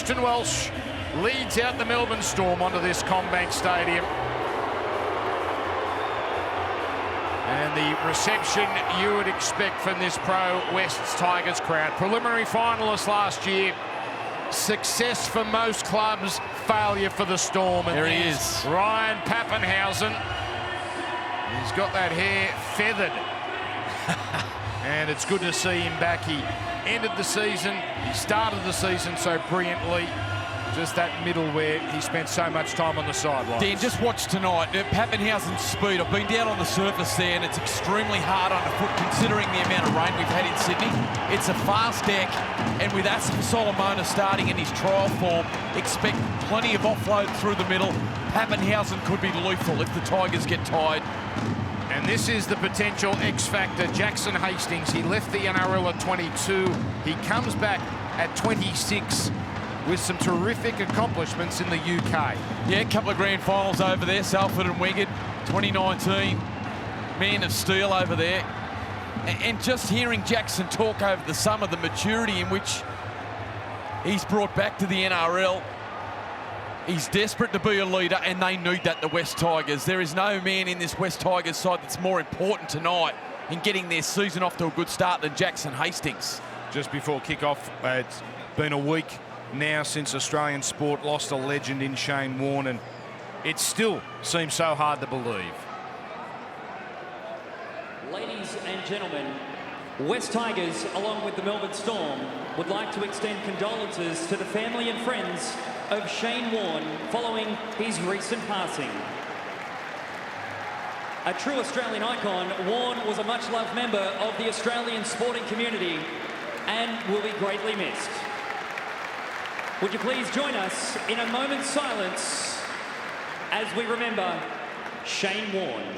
Christian Welch leads out the Melbourne Storm onto this CommBank Stadium. And the reception you would expect from this pro-Wests Tigers crowd. Preliminary finalists last year. Success for most clubs, failure for the Storm. And there he is. Ryan Pappenhausen. He's got that hair feathered. And it's good to see him back. He ended the season, he started the season so brilliantly. Just that middle where he spent so much time on the sidelines. Dan, just watch tonight. Pappenhausen's speed. I've been down on the surface there, and it's extremely hard underfoot considering the amount of rain we've had in Sydney. It's a fast deck, and with Asif Solomona starting in his trial form, expect plenty of offload through the middle. Pappenhausen could be lethal if the Tigers get tired. And this is the potential X factor, Jackson Hastings. He left the NRL at 22. He comes back at 26 with some terrific accomplishments in the UK. Yeah, a couple of grand finals over there, Salford and Wigan, 2019. Man of steel over there. And just hearing Jackson talk over the summer, the maturity in which he's brought back to the NRL. He's desperate to be a leader, and they need that, the West Tigers. There is no man in this West Tigers side that's more important tonight in getting their season off to a good start than Jackson Hastings. Just before kick-off, it's been a week now since Australian sport lost a legend in Shane Warne, and it still seems so hard to believe. Ladies and gentlemen, West Tigers, along with the Melbourne Storm, would like to extend condolences to the family and friends of Shane Warne following his recent passing. A true Australian icon, Warne was a much-loved member of the Australian sporting community and will be greatly missed. Would you please join us in a moment's silence as we remember Shane Warne.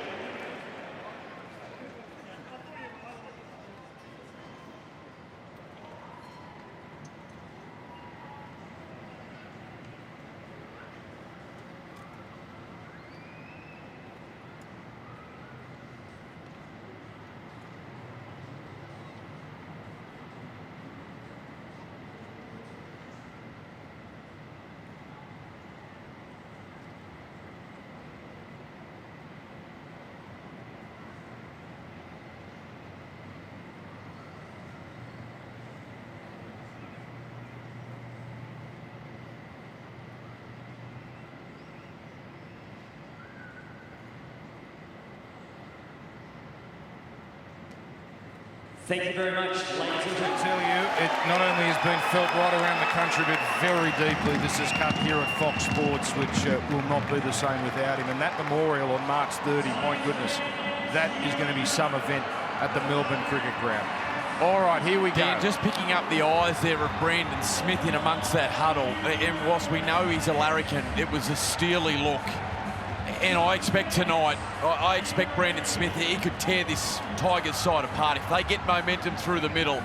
Thank you very much, ladies and gentlemen. I tell you, it not only has been felt right around the country, but very deeply. This is cut here at Fox Sports, which will not be the same without him. And that memorial on March 30, my goodness, that is going to be some event at the Melbourne Cricket Ground. All right, here we go. Dan, just picking up the eyes there of Brandon Smith in amongst that huddle. And whilst we know he's a larrikin, it was a steely look. And I expect tonight, I expect Brandon Smith, he could tear this Tigers side apart. If they get momentum through the middle,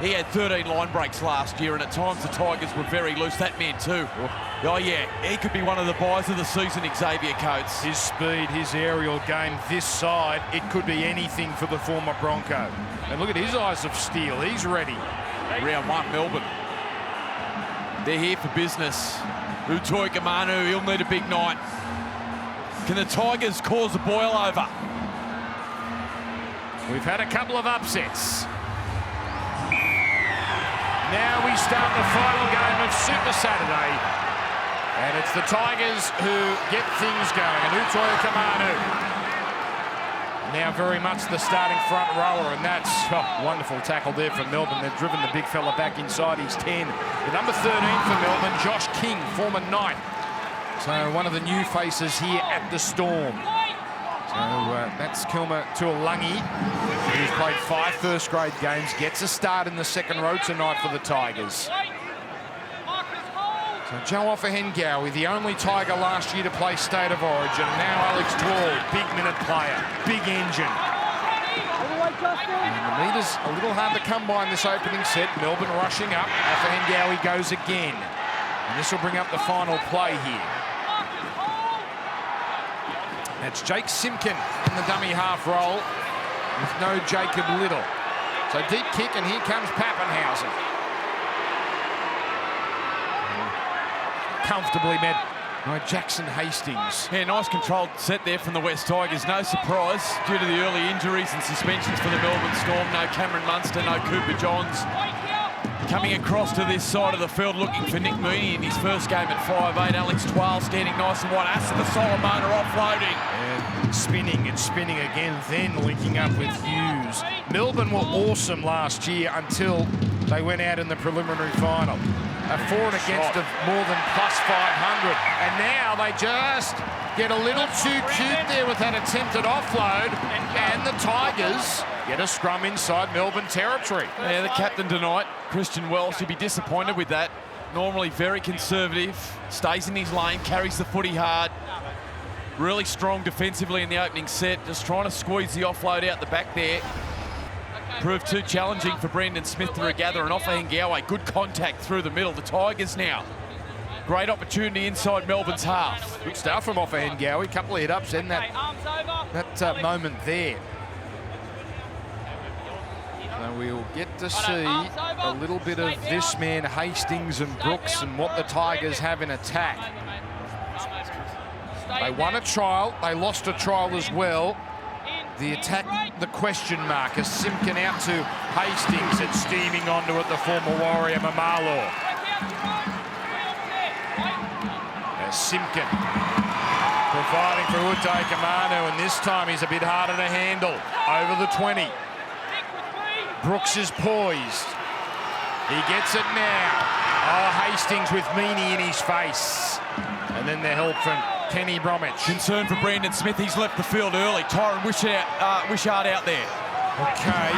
he had 13 line breaks last year, and at times the Tigers were very loose. That man too. Oh yeah, he could be one of the buys of the season, Xavier Coates. His speed, his aerial game, this side, it could be anything for the former Bronco. And look at his eyes of steel, he's ready. Round one, Melbourne. They're here for business. Utoi Kamanu, he'll need a big night. Can the Tigers cause a boil over? We've had a couple of upsets. Now we start the final game of Super Saturday. And it's the Tigers who get things going. And Utoi Kamanu now very much the starting front rower. And that's a wonderful tackle there from Melbourne. They've driven the big fella back inside his 10. The number 13 for Melbourne, Josh King, former Knight. So one of the new faces here at the Storm. So that's Kilmer Tuolangi, who's played 5 first-grade games, gets a start in the second row tonight for the Tigers. So Joe Offahengawi, the only Tiger last year to play State of Origin. Now Alex Tall, big minute player, big engine. And the meters a little hard to come by in this opening set. Melbourne rushing up. Offahengawi goes again. And this will bring up the final play here. That's Jake Simpkin in the dummy half roll with no Jacob Little. So deep kick, and here comes Pappenhausen. comfortably met by Jackson Hastings. Yeah, nice controlled set there from the West Tigers. No surprise due to the early injuries and suspensions for the Melbourne Storm. No Cameron Munster, no Cooper Johns. Coming across to this side of the field looking for Nick Mooney in his first game at 5'8". Alex Twal standing nice and wide. Aston Solomona offloading. And spinning again, then linking up with Hughes. Melbourne were awesome last year until they went out in the preliminary final. A for and against of more than plus 500. And now they just get a little too cute there with that attempted offload. And the Tigers get a scrum inside Melbourne territory. Yeah, the captain tonight, Christian Welsh, he'd be disappointed with that. Normally very conservative, stays in his lane, carries the footy hard. Really strong defensively in the opening set, just trying to squeeze the offload out the back there. Proved too challenging for Brendan Smith to regather, and Offa Hengawe, good contact through the middle. The Tigers now, great opportunity inside Melbourne's half. Good start from Offa Hengawe, a couple of hit-ups in that moment there. So we'll get to see a little bit of this man, Hastings and Brooks, and what the Tigers have in attack. They won a trial, they lost a trial as well. The attack, the question mark, as Simpkin out to Hastings and steaming onto it, the former Warrior Mamalo. As Simpkin providing for Utai Kamanu, and this time he's a bit harder to handle. Over the 20. Brooks is poised. He gets it now. Oh, Hastings with Meaney in his face. And then the help from Kenny Bromwich. Concern for Brandon Smith, he's left the field early. Tyron Wishart out there. Okay,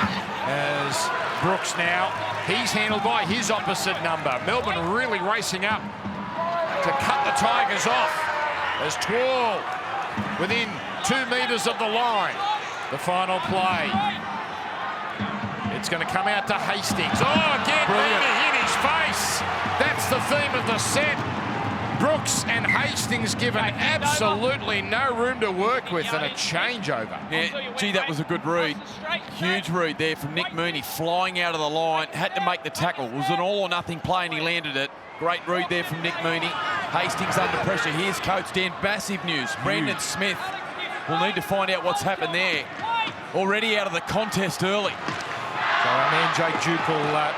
as Brooks now, he's handled by his opposite number. Melbourne really racing up to cut the Tigers off. As Twal within 2 metres of the line. The final play. It's going to come out to Hastings. Oh, again, Meaney in his face. That's the theme of the set. Brooks and Hastings given absolutely no room to work with, and a changeover. Yeah, gee, that was a good read. Huge read there from Nick Mooney, flying out of the line. Had to make the tackle. It was an all-or-nothing play, and he landed it. Great read there from Nick Mooney. Hastings under pressure. Here's Coach Dan. Massive news. Brandon Smith will need to find out what's happened there. Already out of the contest early. So our man Jake Duke will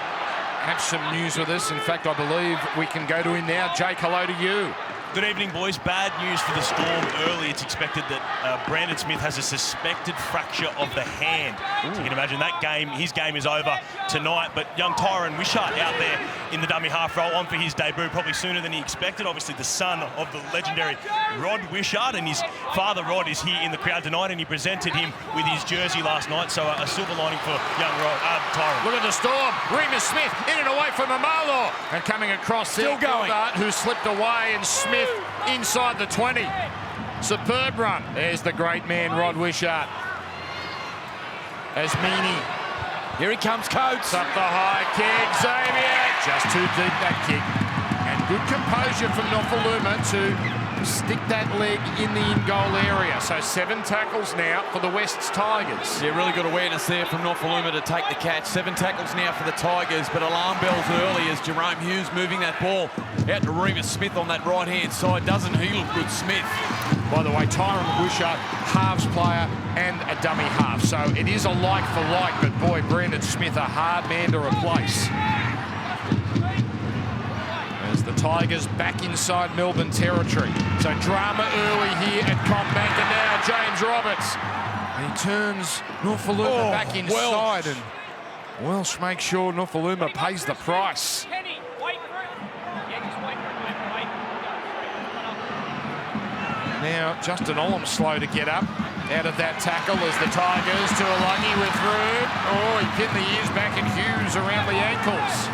have some news with us. In fact, I believe we can go to him now. Jake, hello to you. Good evening, boys. Bad news for the Storm early. It's expected that Brandon Smith has a suspected fracture of the hand. So you can imagine that game, his game is over tonight. But young Tyron Wishart out there in the dummy half role on for his debut, probably sooner than he expected. Obviously, the son of the legendary Rod Wishart, and his father Rod is here in the crowd tonight, and he presented him with his jersey last night. So a silver lining for young Tyron. Look at the Storm. Remus Smith in and away from Mamalo, and coming across still going. Who slipped away, and Smith inside the 20. Superb run. There's the great man, Rod Wishart. As Meaney. Here he comes, Coates. Up the high kick. Xavier. Just too deep, that kick. And good composure from Nofaluma to stick that leg in the in-goal area. So 7 tackles now for the West's Tigers. Yeah, really good awareness there from Nofaluma to take the catch. 7 tackles now for the Tigers, but alarm bells early as Jerome Hughes moving that ball out to Remus Smith on that right-hand side. Doesn't he look good, Smith? By the way, Tyron Wishart, halves player and a dummy half. So it is a like for like, but boy, Brandon Smith, a hard man to replace. As the Tigers back inside Melbourne territory. So drama early here at Combank, and now James Roberts. He turns Nofaluma back inside, and Welsh makes sure Nofaluma pays the price. Now, Justin Olam slow to get up out of that tackle as the Tigers to Alagi with room. Oh, he pinned the ears back, and Hughes around the ankles.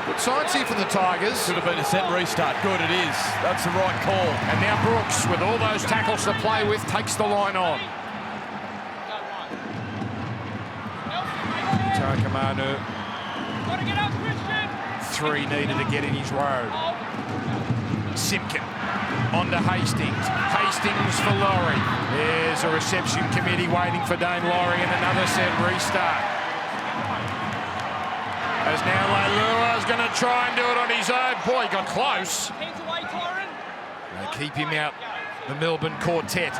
Good signs here for the Tigers. Could have been a set restart. Good, it is. That's the right call. And now Brooks, with all those tackles to play with, takes the line on. Takamanu. 3 needed to get in his road. Simpkin on to Hastings. Hastings for Laurie. There's a reception committee waiting for Dane Laurie, and another set restart. As now Leilua's going to try and do it on his own. Boy, he got close. They keep him out, the Melbourne quartet.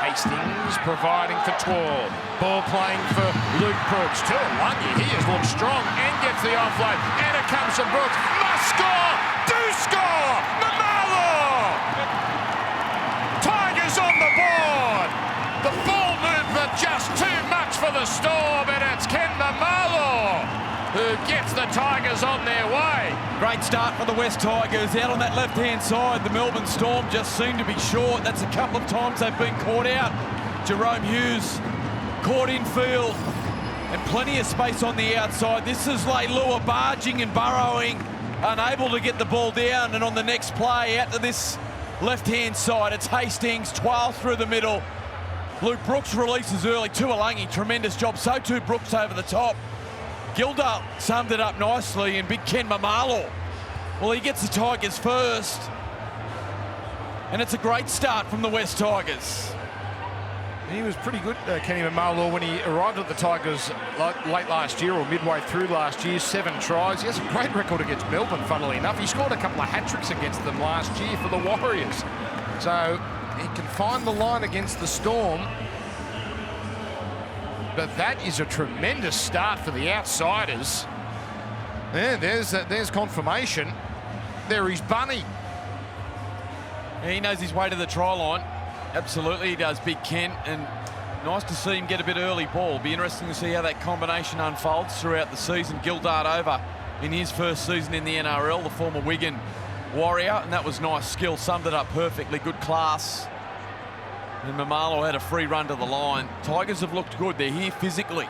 Hastings providing for Twirl. Ball playing for Luke Brooks. Tuolungi, he has looked strong and gets the offload. And it comes from Brooks. Must score! Do score! Mamalo! Tigers on the board! The full movement just too much for the Storm, and it's Ken Mamalo who gets the Tigers on their way. Great start for the West Tigers. Out on that left-hand side, the Melbourne Storm just seem to be short. That's a couple of times they've been caught out. Jerome Hughes caught in field and plenty of space on the outside. This is Leilua barging and burrowing, unable to get the ball down, and on the next play out to this left-hand side, it's Hastings, 12 through the middle. Luke Brooks releases early. Tuolungi, tremendous job. So too Brooks over the top. Gilda summed it up nicely, and big Ken Mamalo, well, he gets the Tigers first. And it's a great start from the West Tigers. He was pretty good, Kenny Mamalo, when he arrived at the Tigers late last year or midway through last year. 7 tries. He has a great record against Melbourne, funnily enough. He scored a couple of hat-tricks against them last year for the Warriors. So he can find the line against the Storm. But that is a tremendous start for the outsiders. Yeah, there's confirmation. There is Bunny. He knows his way to the try line. Absolutely, he does, big Ken. And nice to see him get a bit early ball. Be interesting to see how that combination unfolds throughout the season. Gildart over in his first season in the NRL, the former Wigan Warrior. And that was nice skill, summed it up perfectly, good class. And Mamalo had a free run to the line. Tigers have looked good. They're here physically.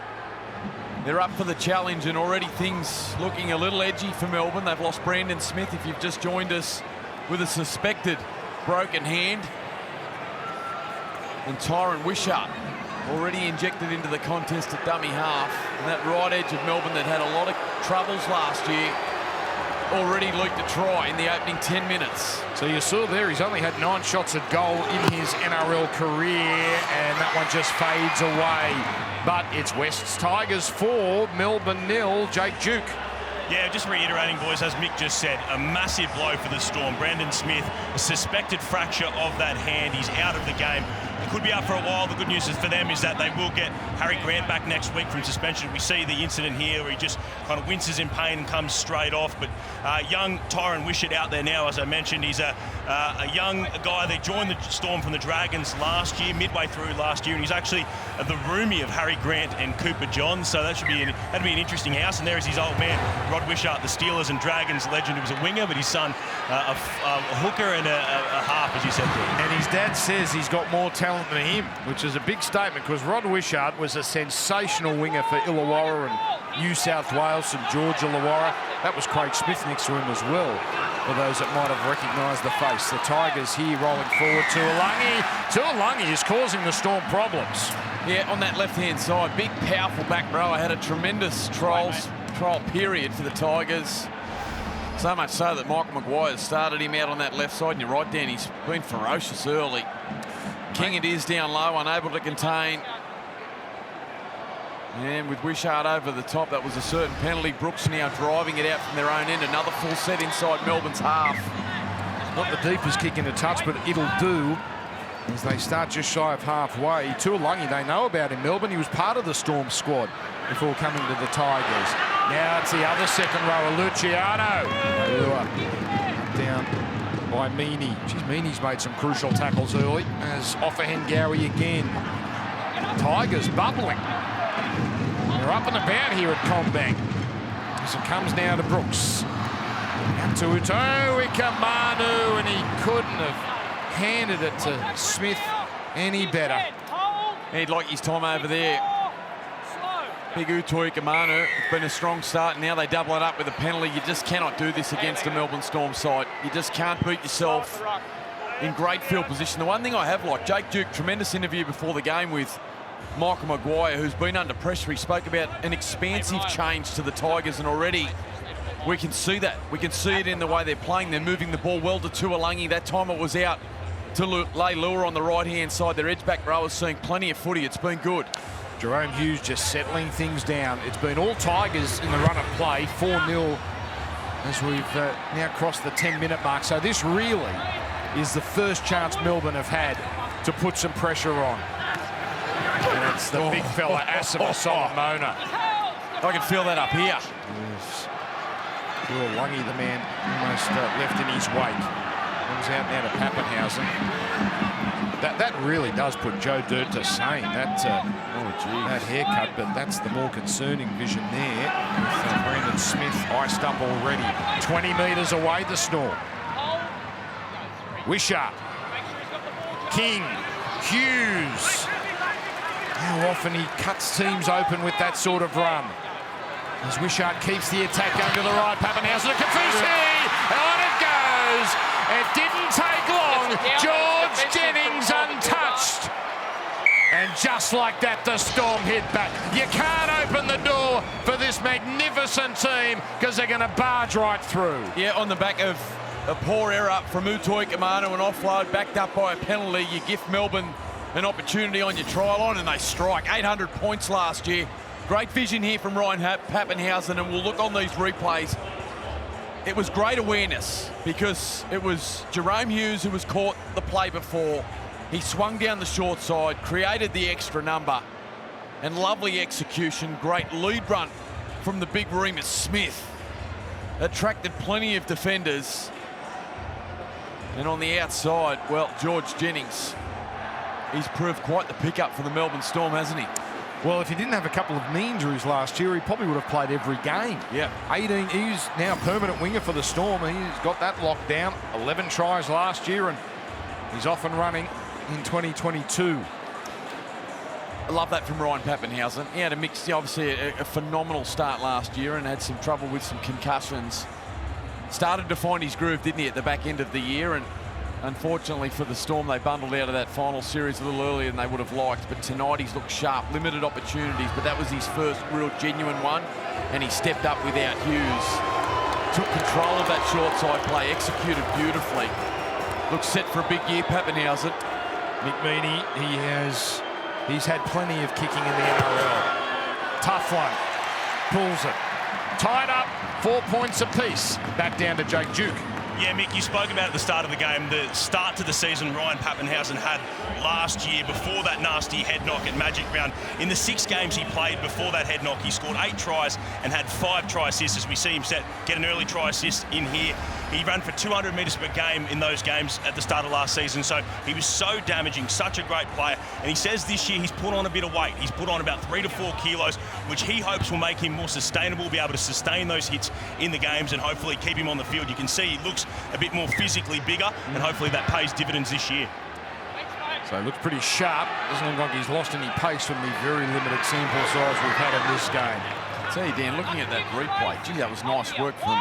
They're up for the challenge, and already things looking a little edgy for Melbourne. They've lost Brandon Smith, if you've just joined us, with a suspected broken hand. And Tyron Wishart already injected into the contest at dummy half. And that right edge of Melbourne that had a lot of troubles last year already leaked a try in the opening 10 minutes. So you saw there, he's only had 9 shots at goal in his NRL career, and that one just fades away. But it's West's Tigers 4, Melbourne 0, Jake Duke. Yeah, just reiterating, boys, as Mick just said, a massive blow for the Storm. Brandon Smith, a suspected fracture of that hand. He's out of the game. He could be out for a while. The good news is for them is that they will get Harry Grant back next week from suspension. We see the incident here where he just kind of winces in pain and comes straight off. But young Tyron Wishart out there now, as I mentioned. He's a young guy that joined the Storm from the Dragons last year, midway through last year, and he's actually the roomie of Harry Grant and Cooper Johns. So that'd be an interesting house. And there is his old man, Rod Wishart, the Steelers and Dragons legend, who was a winger, but his son, a hooker and a half, as you said there. And his dad says he's got more talent than him, which is a big statement, because Rod Wishart was a sensational winger for Illawarra and New South Wales, St George Illawarra. That was Craig Smith next to him as well, for those that might have recognised the face. The Tigers here rolling forward. Tuolungi is causing the Storm problems. Yeah, on that left-hand side, big, powerful back rower. Had a tremendous trial period for the Tigers. So much so that Michael Maguire started him out on that left side. And you're right, Dan, he's been ferocious early. King it is down low, unable to contain. And with Wishart over the top, that was a certain penalty. Brooks now driving it out from their own end. Another full set inside Melbourne's half. Not the deepest kick into touch, but it'll do as they start just shy of halfway. Tuolungi, they know about him, Melbourne. He was part of the Storm squad before coming to the Tigers. Now it's the other second rower, Luciano. Down by Meany. Geez, Meany's made some crucial tackles early, as Offahengawi again. Tigers bubbling. They're up and about here at Combank. As it comes now to Brooks. Out to Utoikamanu, and he couldn't have handed it to Smith any better. He'd like his time over there. Big Utoikamanu. It's been a strong start. Now they double it up with a penalty. You just cannot do this against a Melbourne Storm side. You just can't beat yourself in great field position. The one thing I have liked, Jake Duke, tremendous interview before the game with Michael Maguire, who's been under pressure. He spoke about an expansive change to the Tigers, and already we can see that. We can see it in the way they're playing. They're moving the ball well to Tuolungi. That time it was out to Leilua on the right-hand side. Their edge-back rowers seeing plenty of footy. It's been good. Jerome Hughes just settling things down. It's been all Tigers in the run of play, 4-0 as we've now crossed the 10-minute mark. So this really is the first chance Melbourne have had to put some pressure on. And it's the big fella, Asima Solomona. I can feel that up here. Yes. Poor Lungy, the man almost left in his wake. Comes out now to Pappenhausen. That really does put Joe Dirt to shame, that haircut, but that's the more concerning vision there. With Brandon Smith iced up already. 20 metres away, the Storm. Wishart. King. Hughes. How often he cuts teams open with that sort of run. As Wishart keeps the attack going to the right, Pappenhausen to Kafusi. On it goes. It didn't take long. George Jennings untouched. And just like that, the Storm hit back. You can't open the door for this magnificent team because they're going to barge right through. Yeah, on the back of a poor error from Utoi Kamano, an offload backed up by a penalty. You give Melbourne an opportunity on your trial line and they strike. 800 points last year. Great vision here from Ryan Pappenhausen, and we'll look on these replays. It was great awareness because it was Jerome Hughes who was caught the play before. He swung down the short side, created the extra number, and lovely execution. Great lead run from the big Remus Smith. Attracted plenty of defenders. And on the outside, well, George Jennings, he's proved quite the pickup for the Melbourne Storm, hasn't he? Well, if he didn't have a couple of knee injuries last year, he probably would have played every game. Yeah. 18, he's now a permanent winger for the Storm. He's got that locked down. 11 tries last year, and he's off and running in 2022. I love that from Ryan Pappenhausen. He had a mix, obviously a phenomenal start last year and had some trouble with some concussions. Started to find his groove, didn't he, at the back end of the year, and unfortunately for the Storm, they bundled out of that final series a little earlier than they would have liked. But tonight he's looked sharp, limited opportunities, but that was his first real genuine one, and he stepped up without Hughes. Took control of that short side play, executed beautifully. Looks set for a big year, Pappenhausen. Nick Meaney, he's had plenty of kicking in the NRL. Tough one. Pulls it. Tied up, 4 points apiece. Back down to Jake Duke. Yeah, Mick, you spoke about at the start of the game, the start to the season Ryan Pappenhausen had last year before that nasty head knock at Magic Round. In the 6 games he played before that head knock, he scored 8 tries and had 5 try assists. As we see him get an early try assist in here. He ran for 200 metres per game in those games at the start of last season, so he was so damaging, such a great player. And he says this year he's put on a bit of weight. He's put on about 3 to 4 kilos, which he hopes will make him more sustainable, be able to sustain those hits in the games and hopefully keep him on the field. You can see he looks a bit more physically bigger, and hopefully that pays dividends this year. So he looks pretty sharp. Doesn't look like he's lost any pace from the very limited sample size we've had in this game. I tell you, Dan, looking at that replay, gee, that was nice work from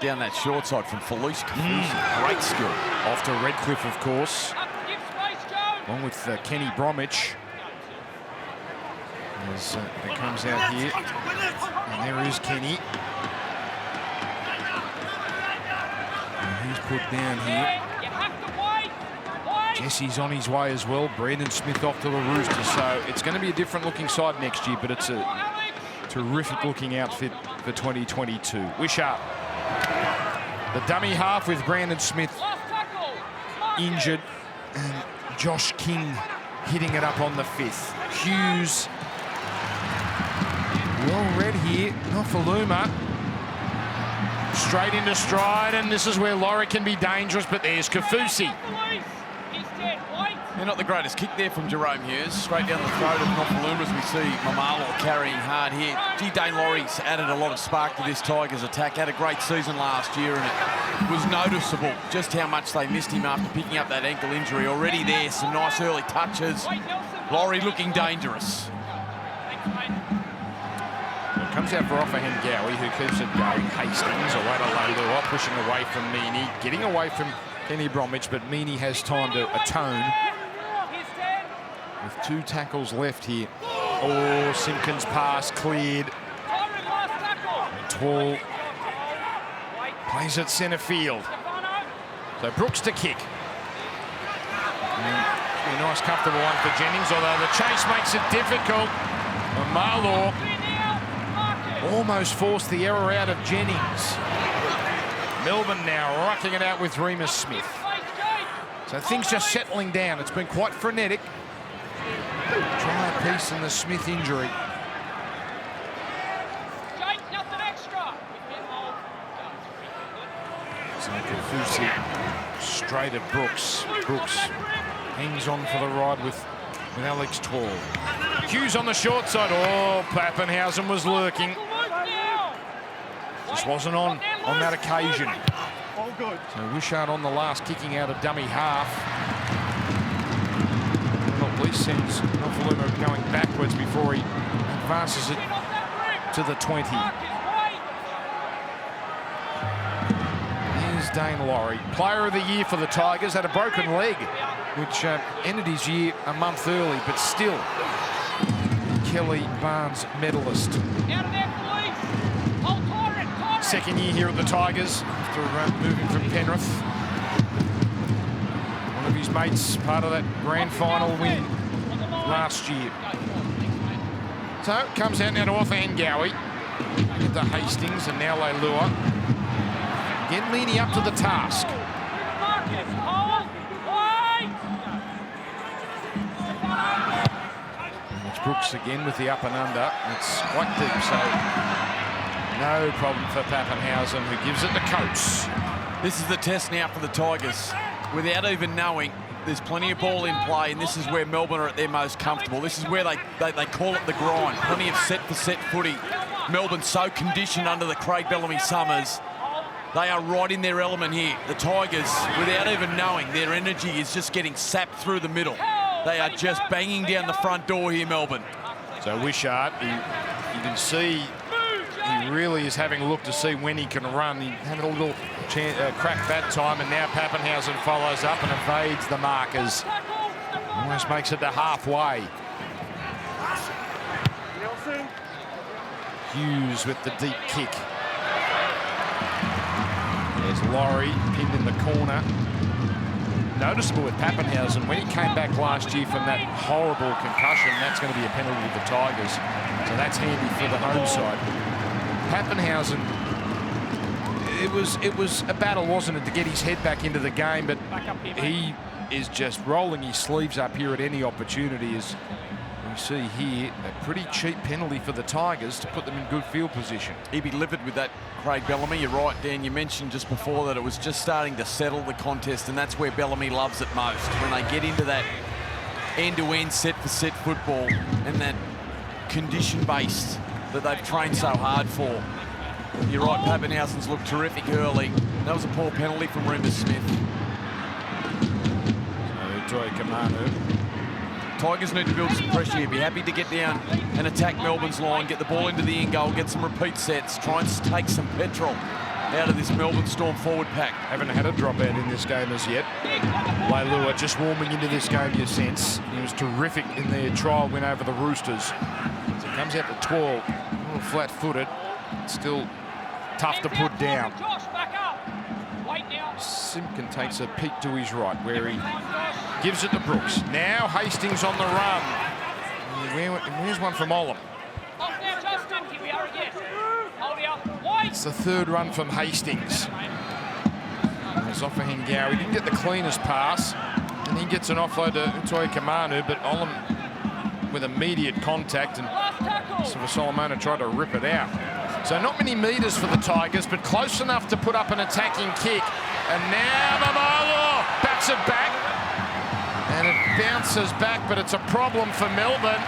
down that short side from Felice Kafusi. Great skill. Off to Redcliffe, of course, along with Kenny Bromwich. As it comes out here, and there is Kenny. And he's put down here. Jesse's on his way as well. Brandon Smith off to the Roosters. So it's going to be a different looking side next year, but it's a terrific looking outfit for 2022. Wishart. The dummy half with Brandon Smith injured, and Josh King hitting it up on the 5th. Hughes well read here, Nofaluma. Straight into stride, and this is where Laurie can be dangerous, but there's Kafusi. Not the greatest kick there from Jerome Hughes. Straight down the throat of Nofaluma as we see Mamalo carrying hard here. Gee, Dane Laurie's added a lot of spark to this Tigers attack. Had a great season last year, and it was noticeable just how much they missed him after picking up that ankle injury. Already there, some nice early touches. Laurie looking dangerous. It comes out for Offahen Gowie, who keeps it going. Hastings away to Laidlaw, pushing away from Meaney, getting away from Kenny Bromwich, but Meaney has time to atone. With 2 tackles left here. Oh, Simpkins' pass cleared. Tall plays at centre field. So Brooks to kick. And Be a nice, comfortable one for Jennings, although the chase makes it difficult. Marlaw almost forced the error out of Jennings. Melbourne now rocking it out with Remus Smith. So things just settling down. It's been quite frenetic. Try a piece in the Smith injury. So Kafusi straight at Brooks. Brooks hangs on for the ride with Alex Twall. Hughes on the short side. Oh, Pappenhausen was lurking. Just wasn't on that occasion. So Wishart on the last, kicking out of dummy half. At least sends Nofaluma going backwards before he advances it to the 20. Here's Dane Laurie, player of the year for the Tigers, had a broken leg, which ended his year a month early, but still, Kelly Barnes medalist. Second year here at the Tigers after moving from Penrith. One of his mates, part of that grand final win last year. So comes out now to offer Ngawi into Hastings and now Leilua. Again, Leaney up to the task. And it's Brooks again with the up and under. It's quite deep, so no problem for Pappenhausen, who gives it to Coates. This is the test now for the Tigers. Without even knowing, there's plenty of ball in play, and this is where Melbourne are at their most comfortable. This is where they call it the grind. Plenty of set-for-set footy. Melbourne so conditioned under the Craig Bellamy Summers. They are right in their element here. The Tigers, without even knowing, their energy is just getting sapped through the middle. They are just banging down the front door here, Melbourne. So Wishart, you can see he really is having a look to see when he can run. He had a little crack that time, and now Pappenhausen follows up and evades the markers. Almost makes it to halfway. Hughes with the deep kick. There's Laurie pinned in the corner. Noticeable with Pappenhausen, when he came back last year from that horrible concussion, that's going to be a penalty to the Tigers. So that's handy for the home side. Pappenhausen, it was a battle, wasn't it, to get his head back into the game, but he is just rolling his sleeves up here at any opportunity. As we see here, a pretty cheap penalty for the Tigers to put them in good field position. He'd be livid with that, Craig Bellamy. You're right, Dan, you mentioned just before that it was just starting to settle the contest, and that's where Bellamy loves it most, when they get into that end-to-end set-for-set football and that condition-based that they've trained so hard for. You're right, Pappenhausen's looked terrific early. That was a poor penalty from Remus Smith. Troy Kamanu. Tigers need to build some pressure here. Be happy to get down and attack Melbourne's line, get the ball into the end goal, get some repeat sets, try and take some petrol out of this Melbourne Storm forward pack. Haven't had a dropout in this game as yet. Leilua just warming into this game, you sense. He was terrific in their trial win over the Roosters. So it comes out to 12, a little flat-footed, still tough to put down. Simpkin takes a peek to his right, where he gives it to Brooks. Now Hastings on the run. Where's one from Olam? It's the third run from Hastings. It's off for Hengow. He didn't get the cleanest pass, and he gets an offload to Utoy Kamanu, but Olam with immediate contact, and Solomona tried to rip it out. So not many metres for the Tigers, but close enough to put up an attacking kick. And now Mamalo bats it back, and it bounces back, but it's a problem for Melbourne.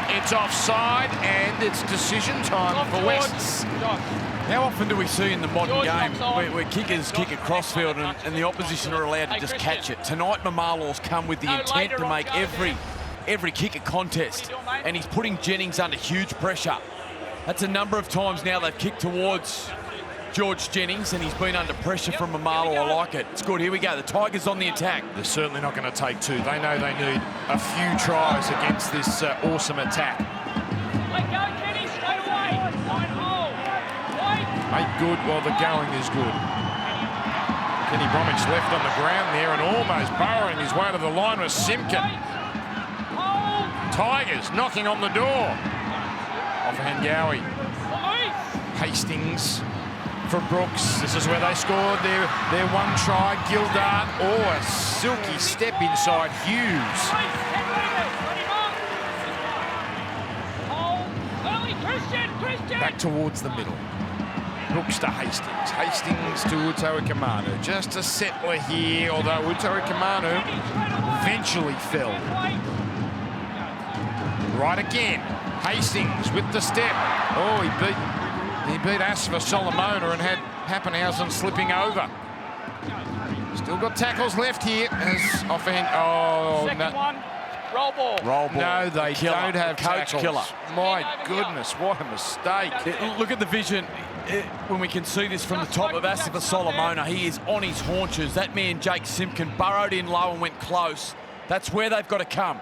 It's offside, and it's decision time for Wests. How often do we see in the modern game where kickers kick a crossfield and the opposition are allowed to just catch it? Tonight, Mamalaw's come with the intent to make every kick a contest, and he's putting Jennings under huge pressure. That's a number of times now they've kicked towards George Jennings, and he's been under pressure from Mamalo. I like it. It's good. Here we go. The Tigers on the attack. They're certainly not going to take two. They know they need a few tries against this awesome attack. Make good while the going is good. Kenny Bromwich left on the ground there and almost burrowing his way to the line was Simpkin. Tigers knocking on the door. Off Hangawi. Hastings for Brooks. This is where they scored their one try. Gildart. Oh, a silky step inside Hughes. Back towards the middle. Brooks to Hastings. Hastings to Utoa Kamanu. Just a settler here, although Utoa Kamanu eventually fell. Right again. Hastings with the step. Oh, he beat Asifa Solomona and had Pappenhausen slipping over. Still got tackles left here as offhand. Oh, no. Roll ball. Roll ball. No, they don't have coach tackles. killer. My goodness, what a mistake. Look at the vision. When we can see this from the top of Asifa Solomona, he is on his haunches. That man, Jake Simpkin, burrowed in low and went close. That's where they've got to come.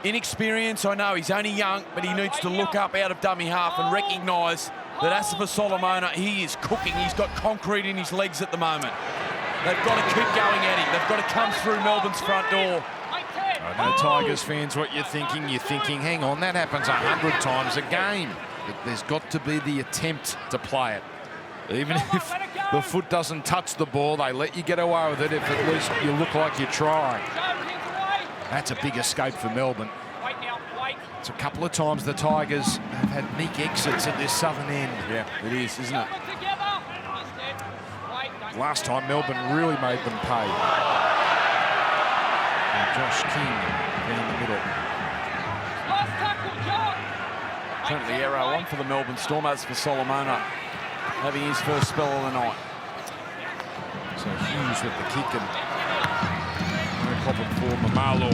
Inexperience, I know, he's only young, but he needs to look up out of dummy half and recognise that Asifa Solomona, he is cooking. He's got concrete in his legs at the moment. They've got to keep going at him. They've got to come through Melbourne's front door. I know, Tigers fans, what you're thinking. You're thinking, hang on, that happens 100 times a game. But there's got to be the attempt to play it. Even if the foot doesn't touch the ball, they let you get away with it if at least you look like you're trying. That's a big escape for Melbourne. It's a couple of times the Tigers have had meek exits at this southern end. Yeah, it is, isn't it? Last time Melbourne really made them pay. And Josh King down the middle. Trent Liero on for the Melbourne Storm, as for Solomona having his first spell of the night. So Hughes with the kick and no problem for Mamalo.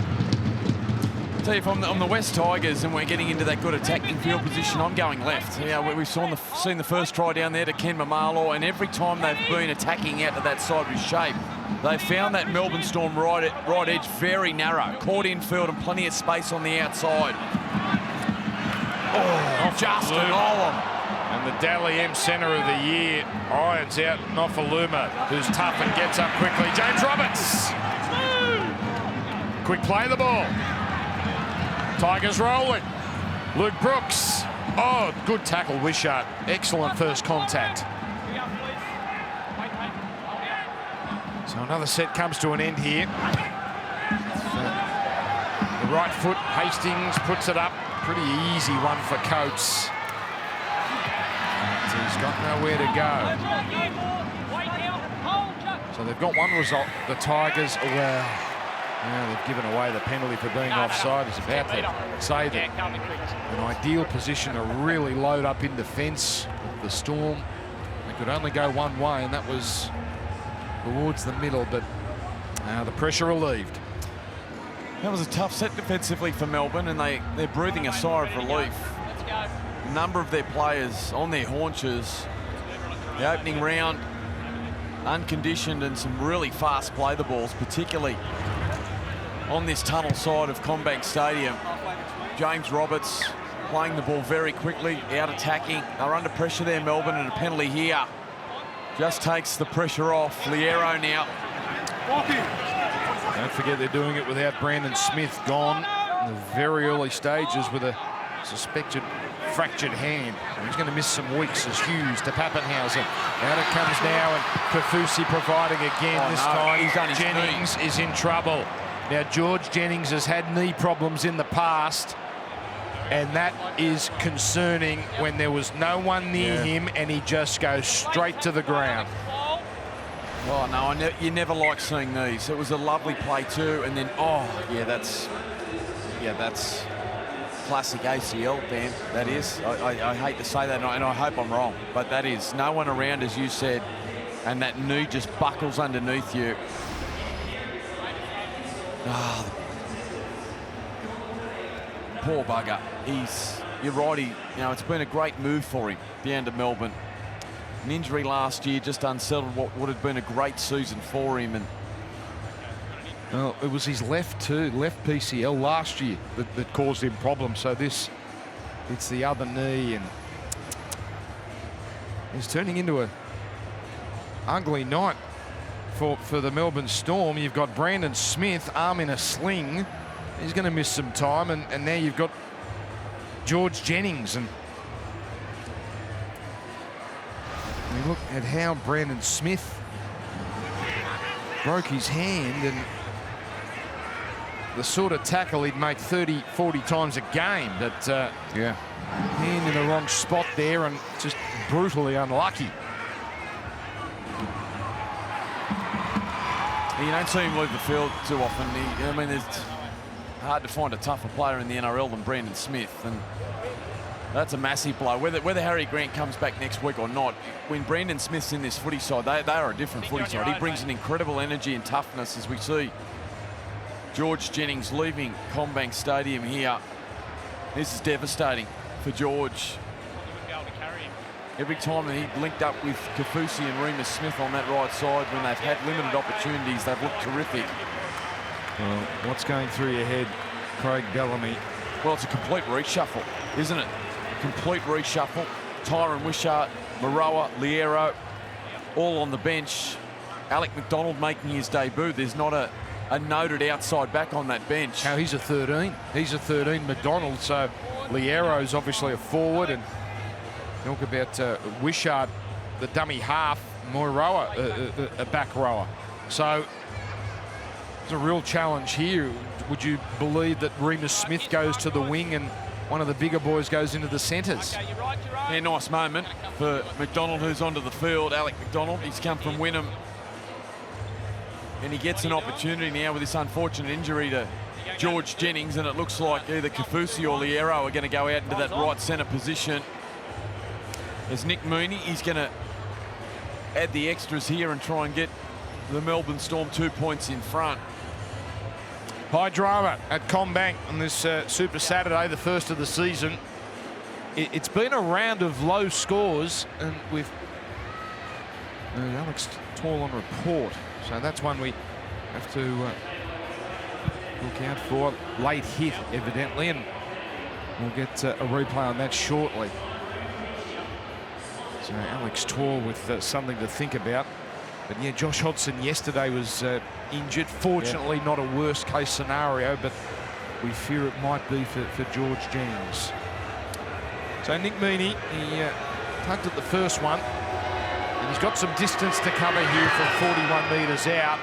Tell you, if I'm the West Tigers and we're getting into that good attacking field position, I'm going left. Yeah, we've seen the first try down there to Ken Mamalo, and every time they've been attacking out to that side with shape, they've found that Melbourne Storm right edge very narrow, caught infield and plenty of space on the outside. Oh, Justin Olam. And the Dally M Centre of the Year irons out Nofaluma, who's tough and gets up quickly. James Roberts. Quick play of the ball. Tigers rolling. Luke Brooks. Oh, good tackle, Wishart. Excellent first contact. So another set comes to an end here. The right foot, Hastings puts it up. Pretty easy one for Coates. He's got nowhere to go. So they've got one result. The Tigers, well, they've given away the penalty for being offside. He's about to say that an ideal position to really load up in defence of the Storm. They could only go one way, and that was towards the middle, but the pressure relieved. That was a tough set defensively for Melbourne, and they're breathing a sigh of relief. A number of their players on their haunches. The opening round, unconditioned, and some really fast play the balls, particularly on this tunnel side of Combank Stadium. James Roberts playing the ball very quickly, out attacking. They're under pressure there, Melbourne, and a penalty here just takes the pressure off. Liero now. Don't forget they're doing it without Brandon Smith gone in the very early stages with a suspected fractured hand. He's going to miss some weeks as Hughes to Pappenhausen. Out it comes now, and Kafusi providing again. This time Jennings is in trouble. Now George Jennings has had knee problems in the past, and that is concerning when there was no one near him and he just goes straight to the ground. Oh no, you never like seeing these. It was a lovely play too, and then that's classic ACL, Dan. That is. I hate to say that, and I hope I'm wrong, but that is. No one around, as you said, and that knee just buckles underneath you. Poor bugger. You're right. It's been a great move for him down to Melbourne. An injury last year just unsettled what would have been a great season for him. And well, it was his left PCL last year that caused him problems. So it's the other knee, and he's turning into a ugly night for the Melbourne Storm. You've got Brandon Smith, arm in a sling. He's going to miss some time. And now you've got George Jennings. And we look at how Brandon Smith broke his hand, and the sort of tackle he'd make 30, 40 times a game. But yeah, hand in the wrong spot there and just brutally unlucky. You don't see him leave the field too often. I mean, it's hard to find a tougher player in the NRL than Brandon Smith, and that's a massive blow. Whether Harry Grant comes back next week or not, when Brandon Smith's in this footy side, they are a different footy side. He brings an incredible energy and toughness, as we see George Jennings leaving CommBank Stadium here. This is devastating for George. Every time that he linked up with Kafusi and Remus Smith on that right side, when they've had limited opportunities, they've looked terrific. Well, what's going through your head, Craig Bellamy? Well, it's a complete reshuffle, isn't it? Complete reshuffle. Tyron Wishart, Moroa, Liero, all on the bench. Alec McDonald making his debut. There's not a noted outside back on that bench. No, he's a 13. He's a 13, McDonald. So Liero's obviously a forward, and talk about Wishart, the dummy half, Moiroa, a back rower. So it's a real challenge here. Would you believe that Remus Smith goes to the wing and one of the bigger boys goes into the centres? Yeah, nice moment for McDonald, who's onto the field. Alec McDonald, he's come from Wynnum, and he gets an opportunity now with this unfortunate injury to George Jennings, and it looks like either Kafusi or Liero are going to go out into that right centre position. As Nick Mooney, he's going to add the extras here and try and get the Melbourne Storm 2 points in front. High drama at CommBank on this Super Saturday, the first of the season. It's been a round of low scores, and with Alex Tall on report. So that's one we have to look out for. Late hit, evidently, and we'll get a replay on that shortly. So Alex Tall with something to think about. But yeah, Josh Hodgson yesterday was injured. Fortunately, not a worst case scenario, but we fear it might be for George Jennings. So Nick Meaney, he tugged at the first one, and he's got some distance to cover here from 41 metres out.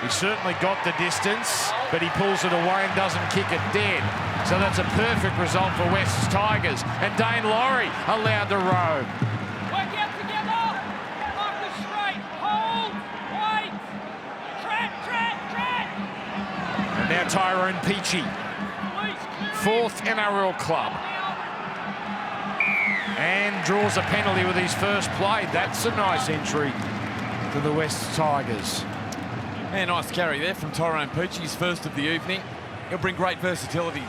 He certainly got the distance, but he pulls it away and doesn't kick it dead. So that's a perfect result for West's Tigers. And Dane Laurie allowed to roam. Work out together. Marcus straight. Hold. Wait. Track. And now Tyrone Peachy, fourth NRL club. And draws a penalty with his first play. That's a nice entry to the West Tigers. Yeah, nice carry there from Tyrone Peachy, his first of the evening. He'll bring great versatility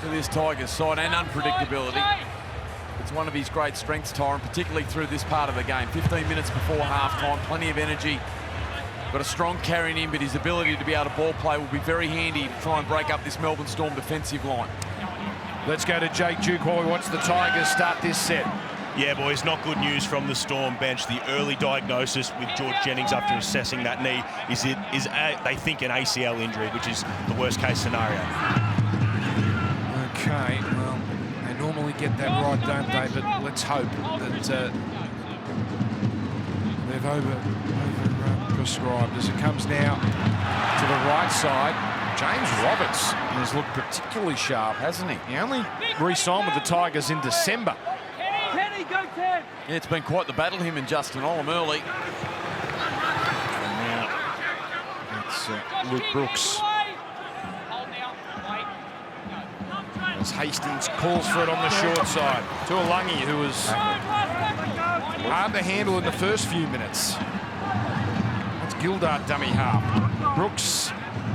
to this Tigers side and unpredictability. It's one of his great strengths, Tyrone, particularly through this part of the game. 15 minutes before half-time, plenty of energy. Got a strong carry in him, but his ability to be able to ball play will be very handy to try and break up this Melbourne Storm defensive line. Let's go to Jake Duke while we watch the Tigers start this set. Yeah, boys, not good news from the Storm bench. The early diagnosis with George Jennings after assessing that knee is they think an ACL injury, which is the worst case scenario. Okay, well, they normally get that right, don't they? But let's hope that they've over-prescribed as it comes now to the right side. James Roberts has looked particularly sharp, hasn't he? He only re-signed with the Tigers in December. Kenny, go 10. Yeah, it's been quite the battle, him and Justin Olam early. And now it's Luke Brooks. As Hastings calls for it on the short side. Tuolangi, who was hard to handle in the first few minutes. That's Gildart, dummy half. Brooks,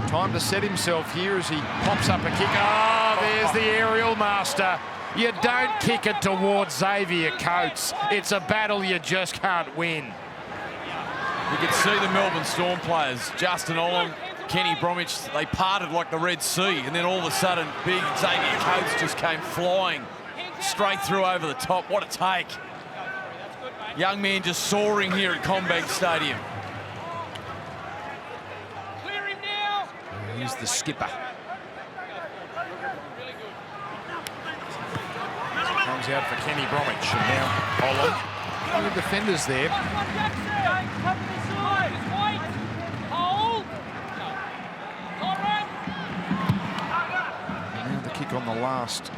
time to set himself here as he pops up a kick. Oh, there's the aerial master. You don't kick it towards Xavier Coates. It's a battle you just can't win. You can see the Melbourne Storm players, Justin Olam, Kenny Bromwich, they parted like the Red Sea, and then all of a sudden, big Xavier Coates just came flying straight through over the top. What a take. Young man just soaring here at CommBank Stadium. He's the skipper. Comes out for Kenny Bromwich, and now Holland. Good defenders there. Now the kick on the last.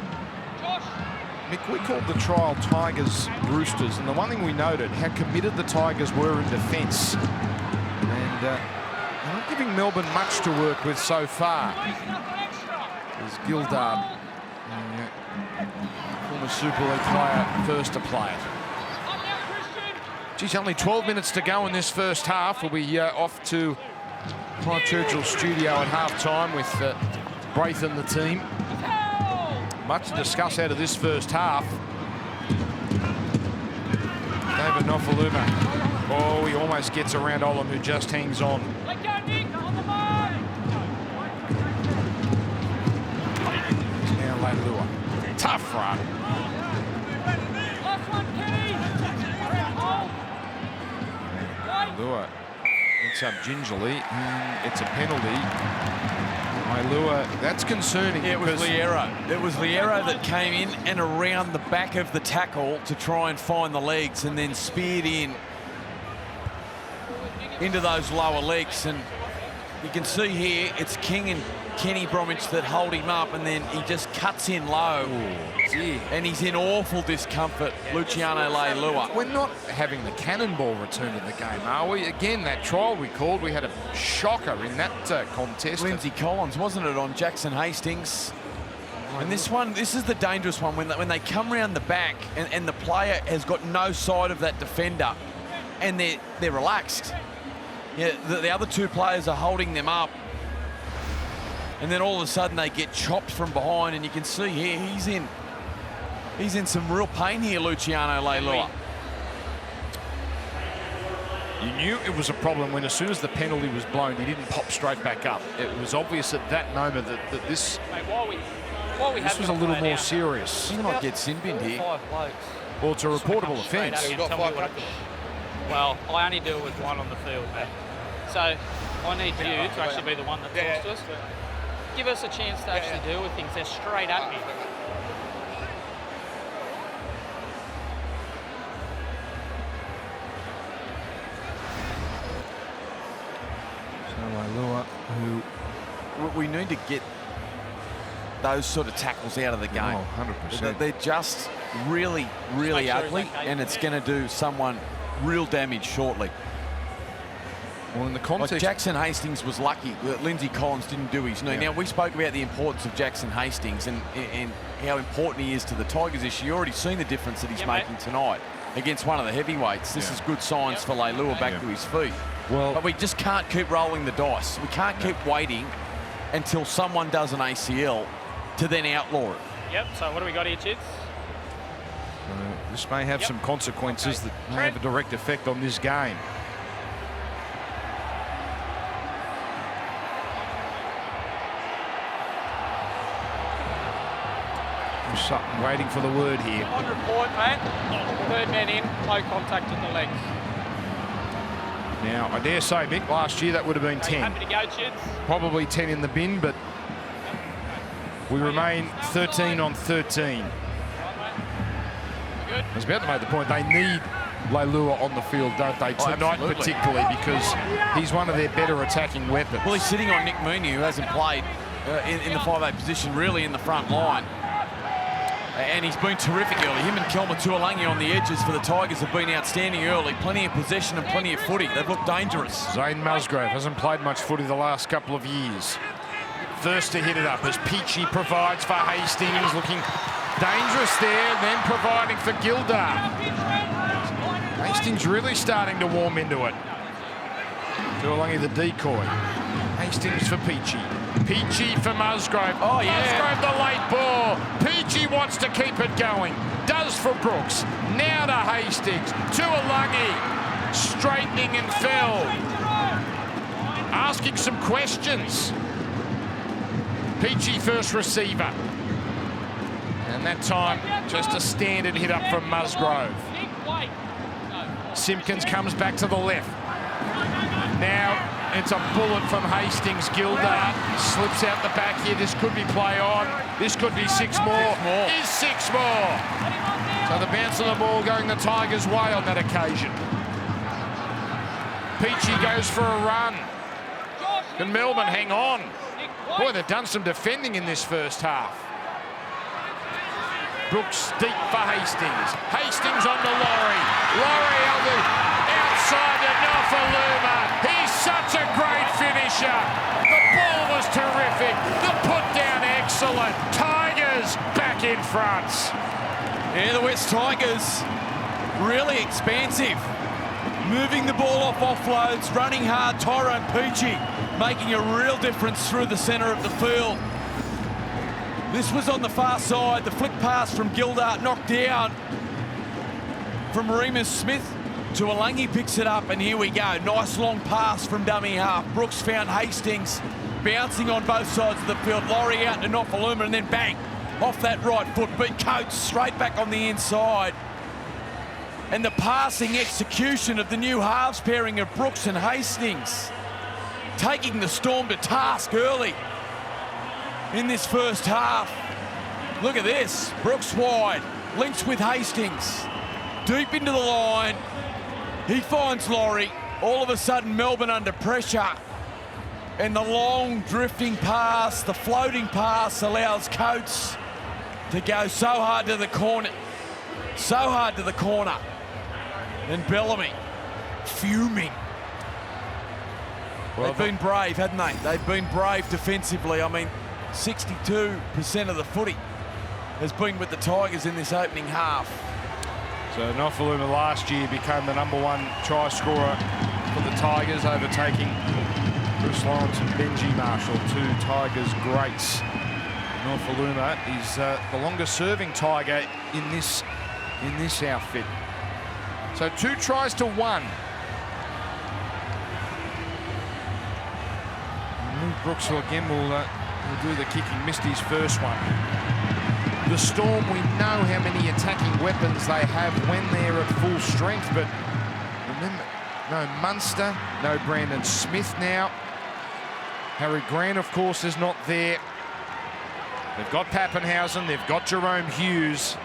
Mick, we called the trial Tigers Roosters, and the one thing we noted, how committed the Tigers were in defence. And they're not giving Melbourne much to work with so far. There's Gildard, former Super League player, first to play it. Geez, only 12 minutes to go in this first half. We'll be off to Clive Churchill's studio at half-time with Braith and the team. Much to discuss out of this first half. David Nofaluma. Oh, he almost gets around Olam, who just hangs on. Now Leilua. Tough run. Leilua gets up gingerly, and it's a penalty. Leilua, that's concerning. Yeah, it was Liero. It was Liero that came in and around the back of the tackle to try and find the legs, and then speared into those lower legs. And you can see here it's King and Kenny Bromwich that hold him up, and then he just cuts in low. Ooh, and he's in awful discomfort, Luciano Leilua. We're not having the cannonball return to the game, are we? Again, that trial we called, we had a shocker in that contest. Lindsay Collins, wasn't it, on Jackson Hastings? And this is the dangerous one, when they come round the back and the player has got no side of that defender, and they're relaxed. Yeah, the other two players are holding them up, and then all of a sudden they get chopped from behind, and you can see here he's in some real pain here, Luciano Leilua. You knew it was a problem when, as soon as the penalty was blown, he didn't pop straight back up. It was obvious at that moment that this was a little more serious. He might get sin-binned here. Well, it's a reportable offence. Well, I only deal with one on the field, mate. So I need you to actually be the one that talks to us. Give us a chance to actually deal with things. They're straight at me. So Leilua, who we need to get those sort of tackles out of the game. Oh, 100%. They're just really, really ugly, and it's going to do someone real damage shortly. Well, in the context, like Jackson Hastings was lucky that Lindsay Collins didn't do his knee. Yeah. Now, we spoke about the importance of Jackson Hastings and how important he is to the Tigers this year. You've already seen the difference that he's making tonight against one of the heavyweights. This is good signs for Leilua back to his feet. Well, but we just can't keep rolling the dice. We can't keep waiting until someone does an ACL to then outlaw it. Yep, so what do we got here, Chids? This may have some consequences that may have a direct effect on this game. Sutton waiting for the word here. On report, mate. Third man in, no contact with the legs. Now, I dare say, Mick, last year that would have been 10. Happy to go, Chids? Probably 10 in the bin, but we remain 13 on 13. I was about to make the point, they need Leilua on the field, don't they? Tonight particularly, because he's one of their better attacking weapons. Well, he's sitting on Nick Mooney, who hasn't played in the 5'8" position, really in the front line. And he's been terrific early. Him and Kelma Tuolangi on the edges for the Tigers have been outstanding early. Plenty of possession and plenty of footy. They've looked dangerous. Zane Musgrave hasn't played much footy the last couple of years. First to hit it up as Peachy provides for Hastings, looking dangerous there, then providing for Gildard. Hastings really starting to warm into it. Tuolangi the decoy. Hastings for Peachy. Peachy for Musgrave. Oh, yeah. Musgrave the late ball. Peachy wants to keep it going. Does for Brooks. Now to Hastings. Tuolangi straightening and fell. Asking some questions. Peachy first receiver. And that time, just a standard hit up from Musgrove. Simpkins comes back to the left. Now, It's a bullet from Hastings. Gildart slips out the back here. This could be play on. This could be 6 more. Is 6 more. So the bounce of the ball going the Tigers' way on that occasion. Peachy goes for a run. Can Melbourne hang on? Boy, they've done some defending in this first half. Brooks deep for Hastings. Hastings on to Laurie. Laurie outside to Nofaluma. He's such a great finisher. The ball was terrific. The put down excellent. Tigers back in front. Yeah, the West Tigers really expansive. Moving the ball off offloads, running hard. Tyrone Peachy making a real difference through the centre of the field. This was on the far side. The flick pass from Gildart knocked down from Remus Smith to Alangi, picks it up, and here we go. Nice long pass from dummy half. Brooks found Hastings bouncing on both sides of the field. Laurie out to Nofaluma, and then bang, off that right foot. Beat Coates straight back on the inside. And the passing execution of the new halves pairing of Brooks and Hastings, taking the Storm to task early in this first half. Look at this. Brooks wide, links with Hastings, deep into the line. He finds Laurie. All of a sudden, Melbourne under pressure. And the long drifting pass, the floating pass, allows Coates to go so hard to the corner. So hard to the corner. And Bellamy fuming. Well, they've been brave, haven't they? They've been brave defensively. I mean, 62% of the footy has been with the Tigers in this opening half. So Nofaluma last year became the #1 try scorer for the Tigers, overtaking Bruce Lawrence and Benji Marshall, 2 Tigers greats. Nofaluma is the longest serving Tiger in this outfit. So 2 tries to 1. Brooks again will do the kicking, missed his first one. The Storm, we know how many attacking weapons they have when they're at full strength, but remember, no Munster, no Brandon Smith now. Harry Grant, of course, is not there. They've got Pappenhausen, they've got Jerome Hughes.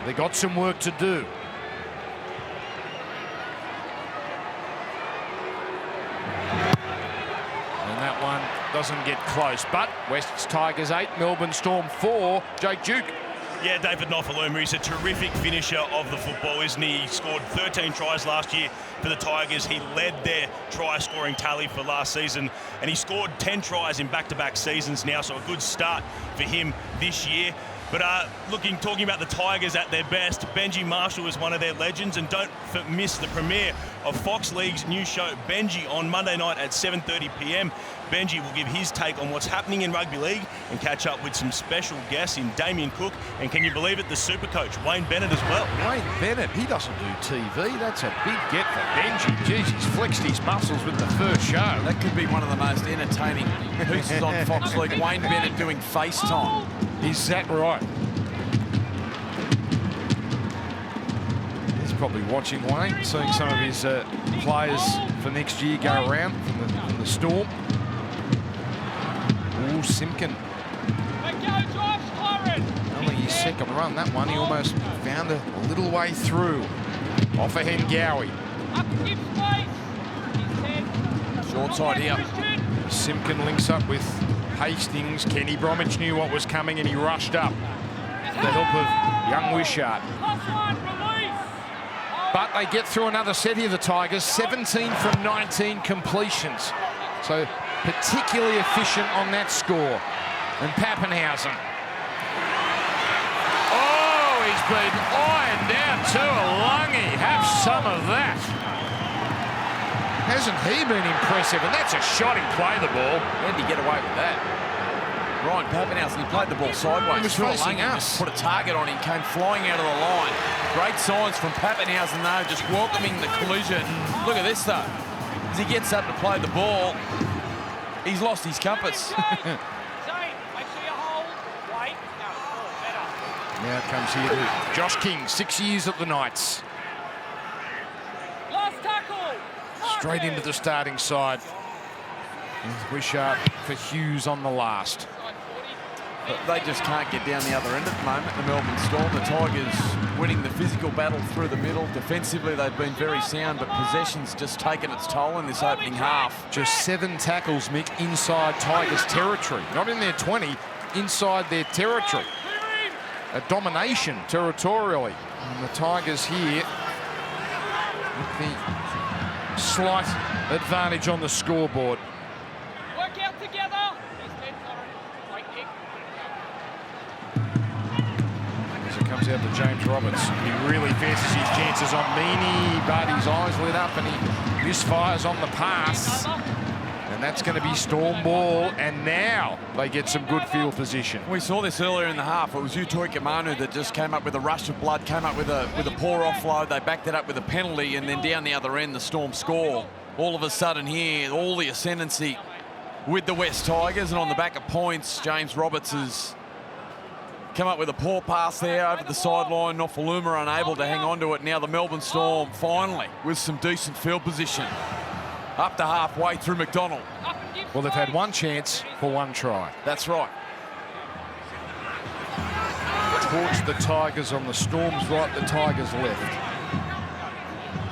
They've got some work to do. And that one doesn't get close, but West Tigers 8, Melbourne Storm 4. Jake Duke. Yeah, David Nofaluma, he's a terrific finisher of the football, isn't he? He scored 13 tries last year for the Tigers. He led their try-scoring tally for last season, and he scored 10 tries in back-to-back seasons now, so a good start for him this year. But talking about the Tigers at their best, Benji Marshall is one of their legends, and don't miss the premiere of Fox League's new show, Benji, on Monday night at 7:30 p.m. Benji will give his take on what's happening in rugby league and catch up with some special guests in Damien Cook, and can you believe it, the super coach, Wayne Bennett, as well. Wayne Bennett, he doesn't do TV. That's a big get for Benji. Jeez, he's flexed his muscles with the first show. That could be one of the most entertaining pieces on Fox League. Wayne Bennett doing FaceTime. Is that right? He's probably watching Wayne, seeing some of his players for next year go around from the Storm. Ooh, Simpkin. Only his second run, that one. He almost found a little way through. Off of Hengawi. Short side here. Simpkin links up with Hastings. Kenny Bromwich knew what was coming and he rushed up with the help of young Wishart. But they get through another set here, the Tigers. 17 from 19 completions. So particularly efficient on that score. And Pappenhausen. Oh, he's been ironed down too. Alangi, have some of that. Hasn't he been impressive? And that's a shot. He played the ball. When did he get away with that? Ryan Pappenhausen, he played the ball sideways. He was facing us. Put a target on him, came flying out of the line. Great signs from Pappenhausen though, just welcoming the collision. Look at this though. As he gets up to play the ball, he's lost his compass. Now it comes here to Josh King, 6 years at the Knights. Last tackle. Straight into the starting side. Wishart for Hughes on the last. But they just can't get down the other end at the moment, the Melbourne Storm. The Tigers winning the physical battle through the middle. Defensively, they've been very sound, but possession's just taken its toll in this opening half. Just 7 tackles, Mick, inside Tigers territory. Not in their 20, inside their territory. A domination territorially. And the Tigers here with the slight advantage on the scoreboard. Work out together. As it comes out to James Roberts. He really fancies his chances on Meaney, but his eyes lit up and he misfires on the pass. And that's going to be Storm ball, and now they get some good field position. We saw this earlier in the half. It was Utoi Kamanu that just came up with a rush of blood, came up with a poor offload. They backed it up with a penalty, and then down the other end, the Storm score. All of a sudden here, all the ascendancy with the West Tigers, and on the back of points, James Roberts has come up with a poor pass there over the sideline. Nofaluma unable to hang on to it. Now the Melbourne Storm finally with some decent field position. Up to halfway through McDonald. Well, they've had one chance for one try. That's right. Towards the Tigers on the Storm's right, the Tigers left.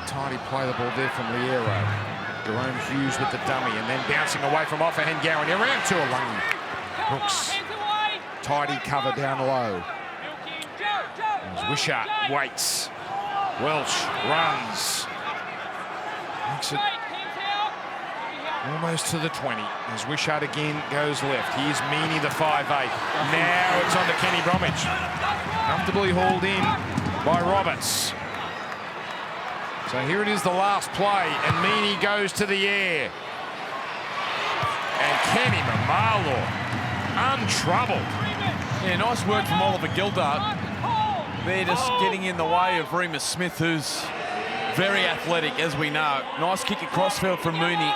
Tidy play the ball there from Liero. Jerome Hughes with the dummy and then bouncing away from Offahen Gowan. Around to Alungi. Brooks. Tidy cover down low. As Wishart waits. Welsh runs. Makes it almost to the 20 as Wishart again goes left. Here's Meaney, the 5'8". Now it's on to Kenny Bromwich. Comfortably hauled in by Roberts. So here it is, the last play, and Meaney goes to the air. And Kenny Mamalo, untroubled. Yeah, nice work from Oliver Gildart. They're just getting in the way of Remus Smith, who's very athletic, as we know. Nice kick across field from Mooney.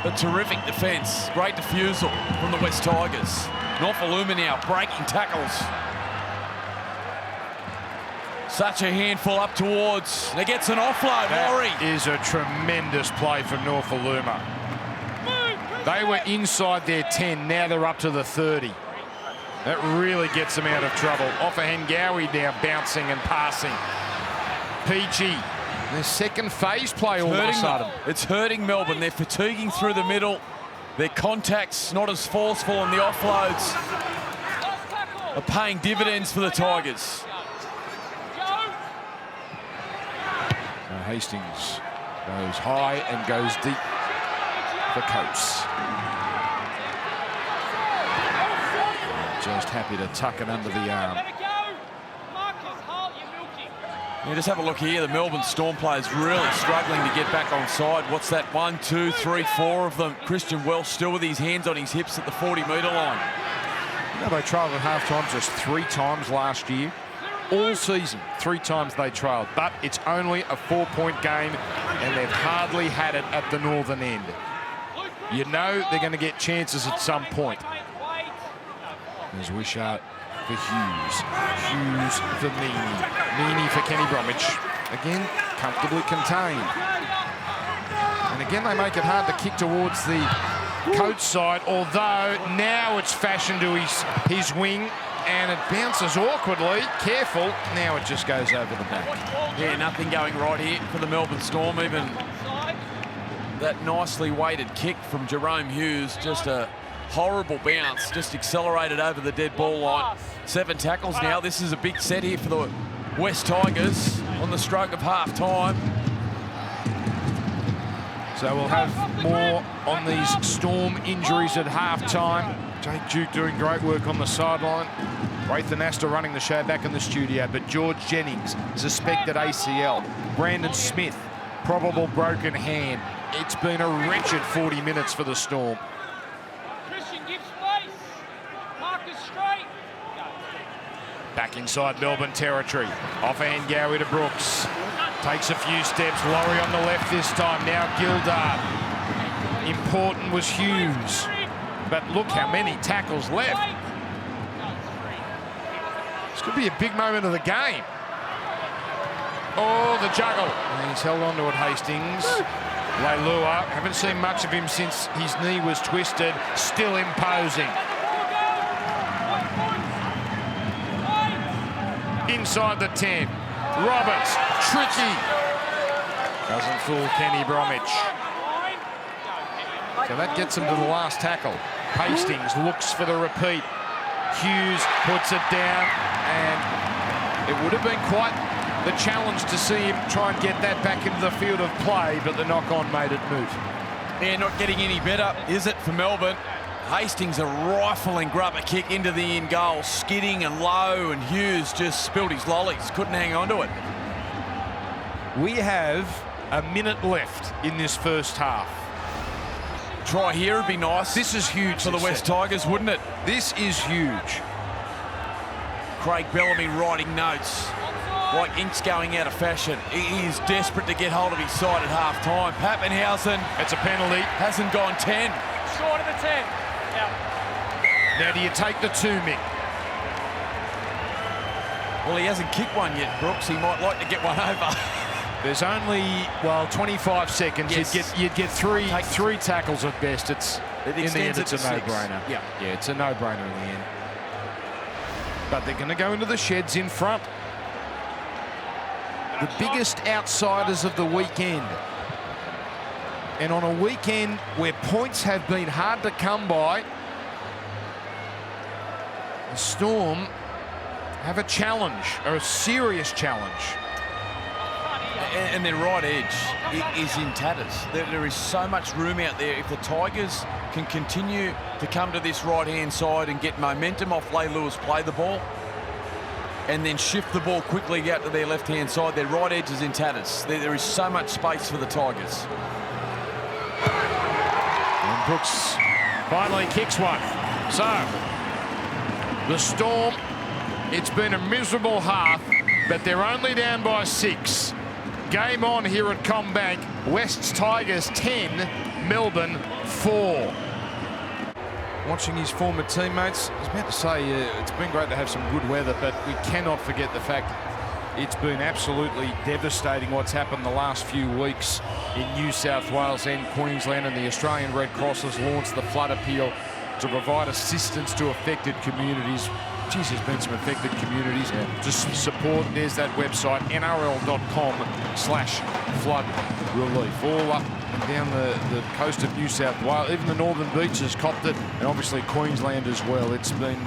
A terrific defence. Great defusal from the West Tigers. Nofaluma now breaking tackles. Such a handful up towards. He gets an offload, Laurie. That is a tremendous play from Nofaluma. They were inside their 10, now they're up to the 30. That really gets them out of trouble. Offahen Gowan now bouncing and passing. PG. Their second phase play all of a sudden. It's hurting Melbourne. They're fatiguing through the middle. Their contacts not as forceful, and the offloads are paying dividends for the Tigers. Hastings goes high and goes deep for Coates. Just happy to tuck it under the arm. Yeah, just have a look here. The Melbourne Storm players really struggling to get back on side. What's that? 1, 2, 3, 4 of them. Christian Welsh still with his hands on his hips at the 40-metre line. You know, they trailed at half-time just 3 times last year. All season, 3 times they trailed. But it's only a 4-point game, and they've hardly had it at the northern end. You know they're going to get chances at some point. There's Wishart for Hughes. Hughes for Meaney. Meaney for Kenny Bromwich. Again, comfortably contained. And again, they make it hard to kick towards the Coates side, although now it's fashioned to his wing, and it bounces awkwardly. Careful. Now it just goes over the back. Yeah, nothing going right here for the Melbourne Storm. Even that nicely weighted kick from Jerome Hughes, just a horrible bounce, just accelerated over the dead ball line. 7 tackles now. This is a big set here for the West Tigers on the stroke of half-time. So we'll have more on these Storm injuries at half-time. Jake Duke doing great work on the sideline. Rathan Astor running the show back in the studio, but George Jennings, suspected ACL. Brandon Smith, probable broken hand. It's been a wretched 40 minutes for the Storm. Back inside Melbourne territory. Offahen Gowan to Brooks. Takes a few steps. Laurie on the left this time. Now Gildart. Important was Hughes. But look how many tackles left. This could be a big moment of the game. Oh, the juggle. And he's held on to it, Hastings. Leilua, haven't seen much of him since his knee was twisted, still imposing. Inside the 10. Roberts, tricky. Doesn't fool Kenny Bromwich. So that gets him to the last tackle. Hastings looks for the repeat. Hughes puts it down, and it would have been quite the challenge to see him try and get that back into the field of play, but the knock-on made it moot. Yeah, not getting any better, is it, for Melbourne? Hastings a rifling grubber kick into the in goal, skidding and low, and Hughes just spilled his lollies, couldn't hang on to it. We have a minute left in this first half. Try here would be nice. This is huge for the West Tigers, wouldn't it? This is huge. Craig Bellamy writing notes. Like ink's going out of fashion. He is desperate to get hold of his side at half-time. Pappenhausen, it's a penalty. Hasn't gone 10. Short of the 10. Yeah. Now do you take the 2, Mick? Well, he hasn't kicked one yet, Brooks. He might like to get one over. There's only, well, 25 seconds. Yes. You'd get three tackles at best. In the end, it's a no-brainer. Yeah, it's a no-brainer in the end. But they're going to go into the sheds in front. The biggest outsiders of the weekend. And on a weekend where points have been hard to come by, the Storm have a challenge, or a serious challenge. And their right edge is in tatters. There is so much room out there. If the Tigers can continue to come to this right-hand side and get momentum off Leilua's play the ball, and then shift the ball quickly out to their left-hand side, their right edge is in tatters. There is so much space for the Tigers. And Brooks finally kicks one. So, the Storm, it's been a miserable half, but they're only down by 6. Game on here at CommBank. West's Tigers 10, Melbourne 4. Watching his former teammates, I was about to say it's been great to have some good weather, but we cannot forget the fact it's been absolutely devastating what's happened the last few weeks in New South Wales and Queensland, and the Australian Red Cross has launched the flood appeal to provide assistance to affected communities. Geez, there's been some affected communities. Just support. There's that website, nrl.com/flood relief. All up and down the coast of New South Wales. Even the Northern Beaches copped it, and obviously Queensland as well. It's been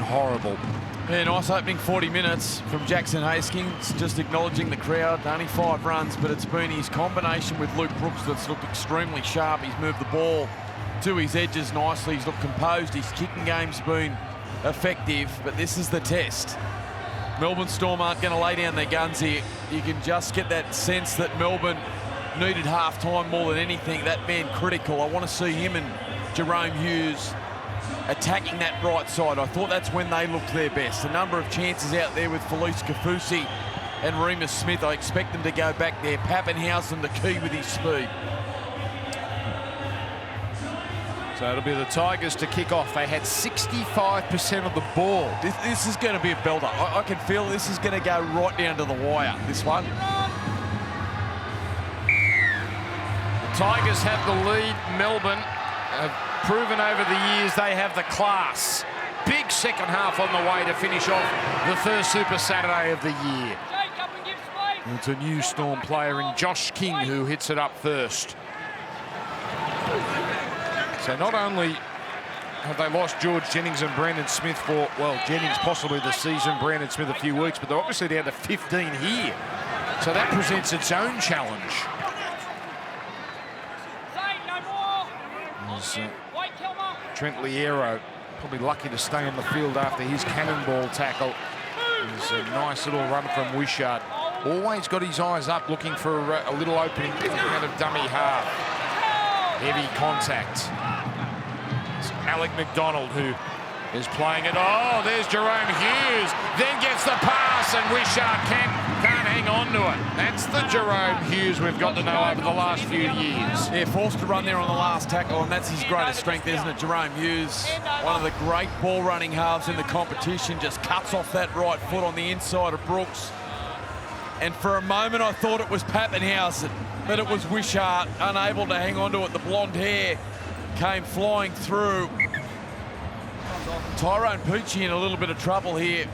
horrible. Yeah, nice opening 40 minutes from Jackson Hastings, just acknowledging the crowd. Only 5 runs, but it's been his combination with Luke Brooks that's looked extremely sharp. He's moved the ball to his edges nicely. He's looked composed. His kicking game's been effective, but this is the test. Melbourne Storm aren't going to lay down their guns here. You can just get that sense that Melbourne needed half-time more than anything. That man critical. I want to see him and Jerome Hughes attacking that right side. I thought that's when they looked their best. A number of chances out there with Felice Kafusi and Remus Smith. I expect them to go back there. Pappenhausen the key with his speed. So it'll be the Tigers to kick off. They had 65% of the ball. This is going to be a belter. I can feel this is going to go right down to the wire, this one. The Tigers have the lead. Melbourne have proven over the years they have the class. Big second half on the way to finish off the first Super Saturday of the year. It's a new Storm player in Josh King who hits it up first. So not only have they lost George Jennings and Brandon Smith for, well, Jennings possibly the season, Brandon Smith a few weeks, but they're obviously down to 15 here. So that presents its own challenge. Trent Liero probably lucky to stay on the field after his cannonball tackle. There's a nice little run from Wishart. Always got his eyes up looking for a little opening out of dummy half. Heavy contact. It's Alec McDonald who is playing it. Oh, there's Jerome Hughes. Then gets the pass, and Wishart can't hang on to it. That's the Jerome Hughes we've got to know over the last few years. Yeah, forced to run there on the last tackle, and that's his greatest strength, isn't it? Jerome Hughes, one of the great ball-running halves in the competition, just cuts off that right foot on the inside of Brooks. And for a moment, I thought it was Pappenhausen, but it was Wishart, unable to hang on to it. The blonde hair came flying through. Tyrone Peachey in a little bit of trouble here,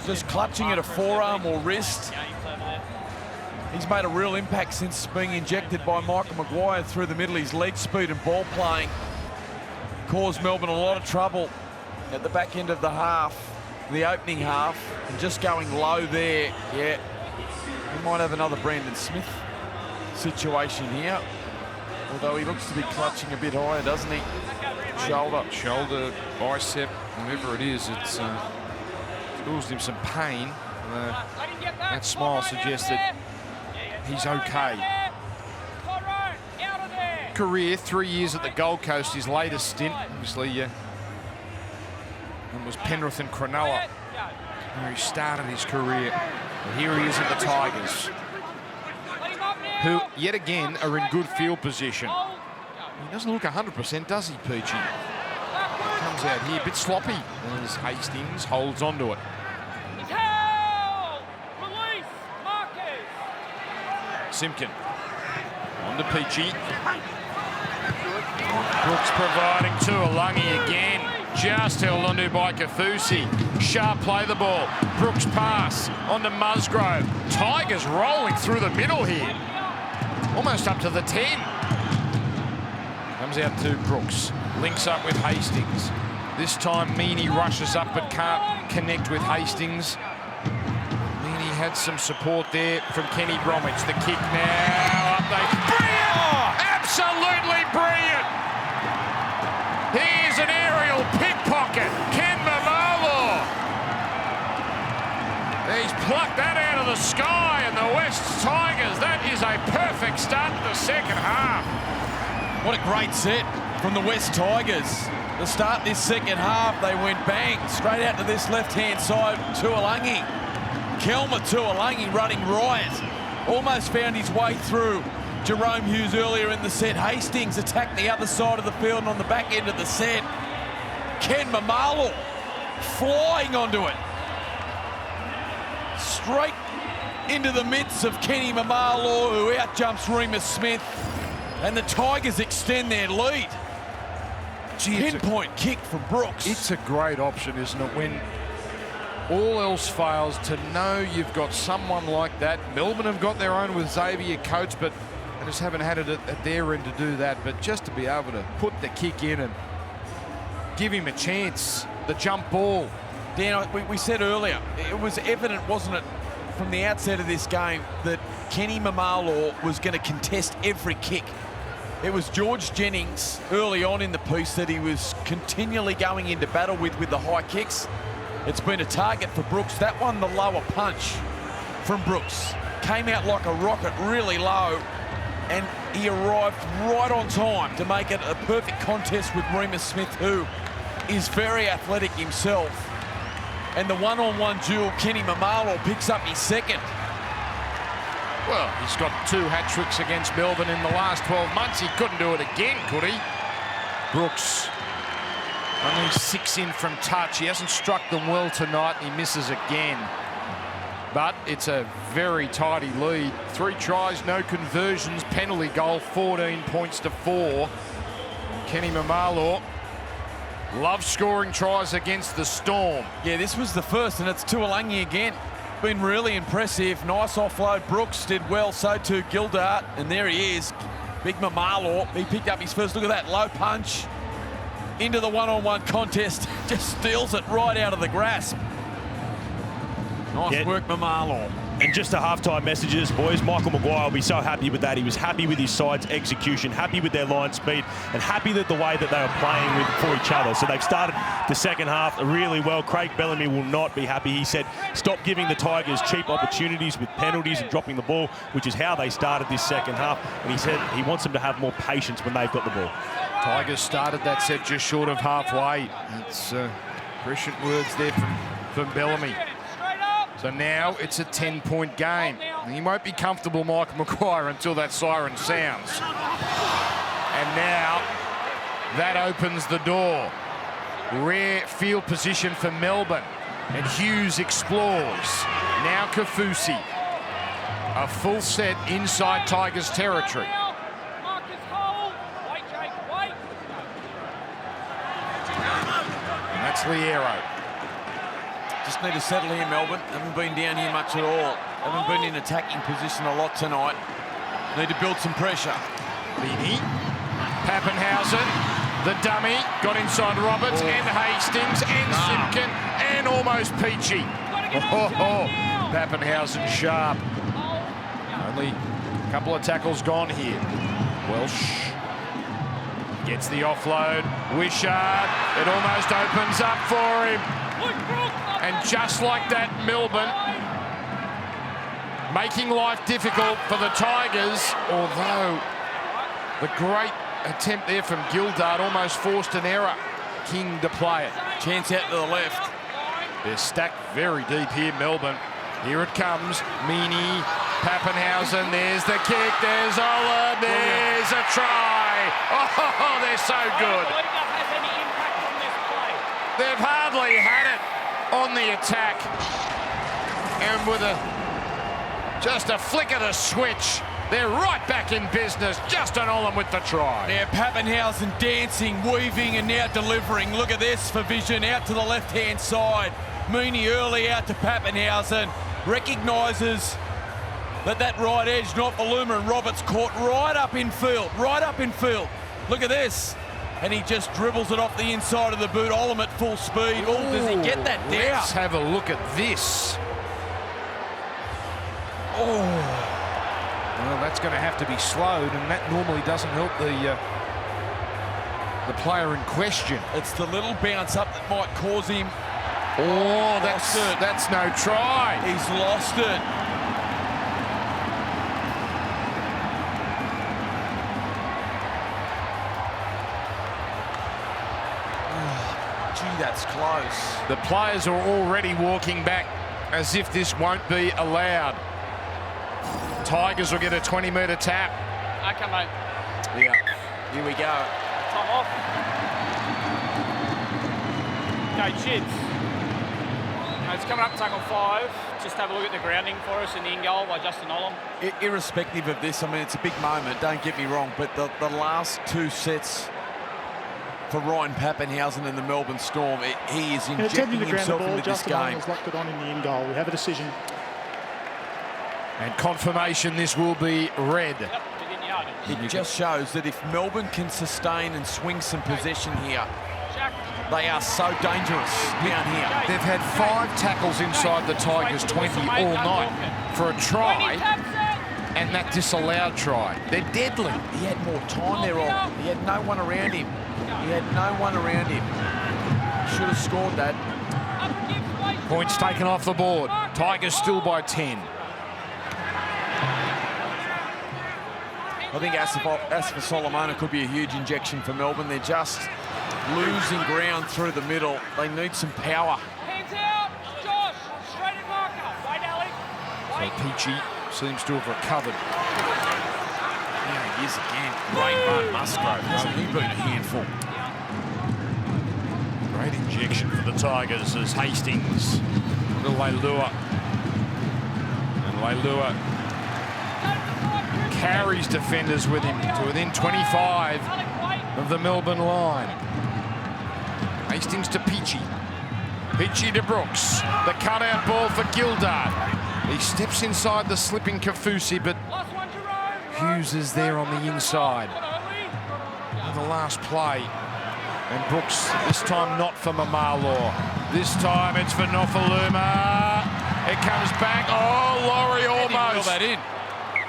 just clutching at a forearm or wrist. He's made a real impact since being injected by Michael Maguire through the middle. His leg speed and ball playing caused Melbourne a lot of trouble at the back end of the half, the opening half, and just going low there. Yeah, he might have another Brandon Smith situation here, although he looks to be clutching a bit higher, doesn't he? Shoulder, bicep, whatever it is, it's caused him some pain. That smile suggests that he's okay. Career, 3 years at the Gold Coast, his latest stint, obviously, it was Penrith and Cronulla, where he started his career. And here he is at the Tigers, who, yet again, are in good field position. He doesn't look 100%, does he, Peachy? Comes out here a bit sloppy as Hastings holds onto it. Simpkin on to Peachy. Brooks providing to Alungi again. Just held onto by Kafusi. Sharp play the ball. Brooks pass onto Musgrove. Tigers rolling through the middle here. Almost up to the 10. Comes out to Brooks. Links up with Hastings. This time Meaney rushes up but can't connect with Hastings. Meaney had some support there from Kenny Bromwich. The kick now up they. Brilliant! Oh, absolutely brilliant! Here's an aerial pickpocket. Ken Mamalo. He's plucked that out of the sky, and the West Tigers, that is a perfect start to the second half. What a great set from the West Tigers. To start this second half, they went bang, straight out to this left-hand side to Alungi. Kelma to Alungi running riot. Almost found his way through Jerome Hughes earlier in the set. Hastings attacked the other side of the field, and on the back end of the set, Ken Mamalo flying onto it. Straight into the midst of Kenny Mamalo, who out-jumps Remus Smith, and the Tigers extend their lead. Pinpoint kick from Brooks. It's a great option, isn't it, when all else fails, to know you've got someone like that. Melbourne have got their own with Xavier Coates, but they just haven't had it at their end to do that. But just to be able to put the kick in and give him a chance, the jump ball. Dan, we said earlier, it was evident, wasn't it, from the outset of this game, that Kenny Mamalo was going to contest every kick. It was George Jennings early on in the piece that he was continually going into battle with the high kicks. It's been a target for Brooks. That one, the lower punch from Brooks, came out like a rocket, really low, and he arrived right on time to make it a perfect contest with Remus Smith, who is very athletic himself. And the one-on-one duel, Kenny Mamalo picks up his second. Well, he's got 2 hat-tricks against Melbourne in the last 12 months. He couldn't do it again, could he? Brooks, only 6 in from touch. He hasn't struck them well tonight. He misses again. But it's a very tidy lead. 3 tries, no conversions. Penalty goal, 14 points to 4. Kenny Mamalo loves scoring tries against the Storm. Yeah, this was the first, and it's Tuolangi again. Been really impressive. Nice offload. Brooks did well, so too Gildart, and there he is. Big Mamalo. He picked up his first. Look at that low punch into the one-on-one contest. Just steals it right out of the grasp. Nice work, Mamalo. And just the halftime messages, boys. Michael Maguire will be so happy with that. He was happy with his side's execution, happy with their line speed, and happy that the way that they were playing for each other. So they've started the second half really well. Craig Bellamy will not be happy. He said, stop giving the Tigers cheap opportunities with penalties and dropping the ball, which is how they started this second half. And he said he wants them to have more patience when they've got the ball. Tigers started that set just short of halfway. It's prescient words there from Bellamy. So now it's a 10-point game. He won't be comfortable, Michael Maguire, until that siren sounds. And now that opens the door. Rare field position for Melbourne. And Hughes explores. Now Kafusi. A full set inside Tigers territory. Marcus, hold. Wait, Jake, wait. And that's Liero. Just need to settle here, Melbourne. Haven't been down here much at all. Haven't been in attacking position a lot tonight. Need to build some pressure. Beanie. Pappenhausen, the dummy, got inside Roberts and Hastings and Simpkin and almost Peachy. Pappenhausen sharp. Only a couple of tackles gone here. Welsh gets the offload. Wishart, it almost opens up for him. And just like that, Melbourne making life difficult for the Tigers, although the great attempt there from Gildart almost forced an error. King to play it. Chance out to the left. They're stacked very deep here, Melbourne. Here it comes. Meany, Pappenhausen, there's the kick, there's Ola, there's a try. Oh, they're so good. They've hardly had it on the attack. And with just a flick of the switch, they're right back in business. Justin Olam with the try. Yeah, Pappenhausen dancing, weaving, and now delivering. Look at this for vision out to the left-hand side. Meany early out to Pappenhausen. Recognises that right edge, not Voluma, and Roberts caught right up in field. Look at this. And he just dribbles it off the inside of the boot. Olam at full speed. Oh, does he get that down? Let's have a look at this. Oh. Well, that's going to have to be slowed, and that normally doesn't help the player in question. It's the little bounce up that might cause him. Oh, that's no try. He's lost it. Gee, that's close. The players are already walking back as if this won't be allowed. Tigers will get a 20-metre tap. Okay, mate. Yeah, here we go. Time off. Okay, Chids. It's coming up to tackle 5. Just have a look at the grounding for us in the in-goal by Justin Olam. Irrespective of this, I mean, it's a big moment, don't get me wrong, but the last 2 sets for Ryan Pappenhausen and the Melbourne Storm, he is injecting himself into this Justin game. Olam's locked it on in the in-goal. We have a decision. And confirmation this will be red. Yep, within yard. It just shows that if Melbourne can sustain and swing some possession here, they are so dangerous down here. They've had 5 tackles inside the Tigers 20 all night for a try, and that disallowed try. They're deadly. He had more time there, Ol. He had no one around him. Should have scored that. Points taken off the board. Tigers still by 10. I think as for Solomona could be a huge injection for Melbourne. They're just losing ground through the middle. They need some power. Hands out, Josh. Straight at marker. Wait, Alex. So Peachy seems to have recovered. There he is again. Great run, Musgrove. Hasn't he been a handful? Great injection for the Tigers as Hastings to Leilua. And Leilua carries defenders with him to within 25 of the Melbourne line. Hastings to Peachy. Peachy to Brooks. The cutout ball for Gildart. He steps inside the slipping Kafusi, but Hughes is there on the inside. And the last play. And Brooks, this time not for Mamalo. This time it's for Nofaluma. It comes back. Oh, Laurie almost. That in.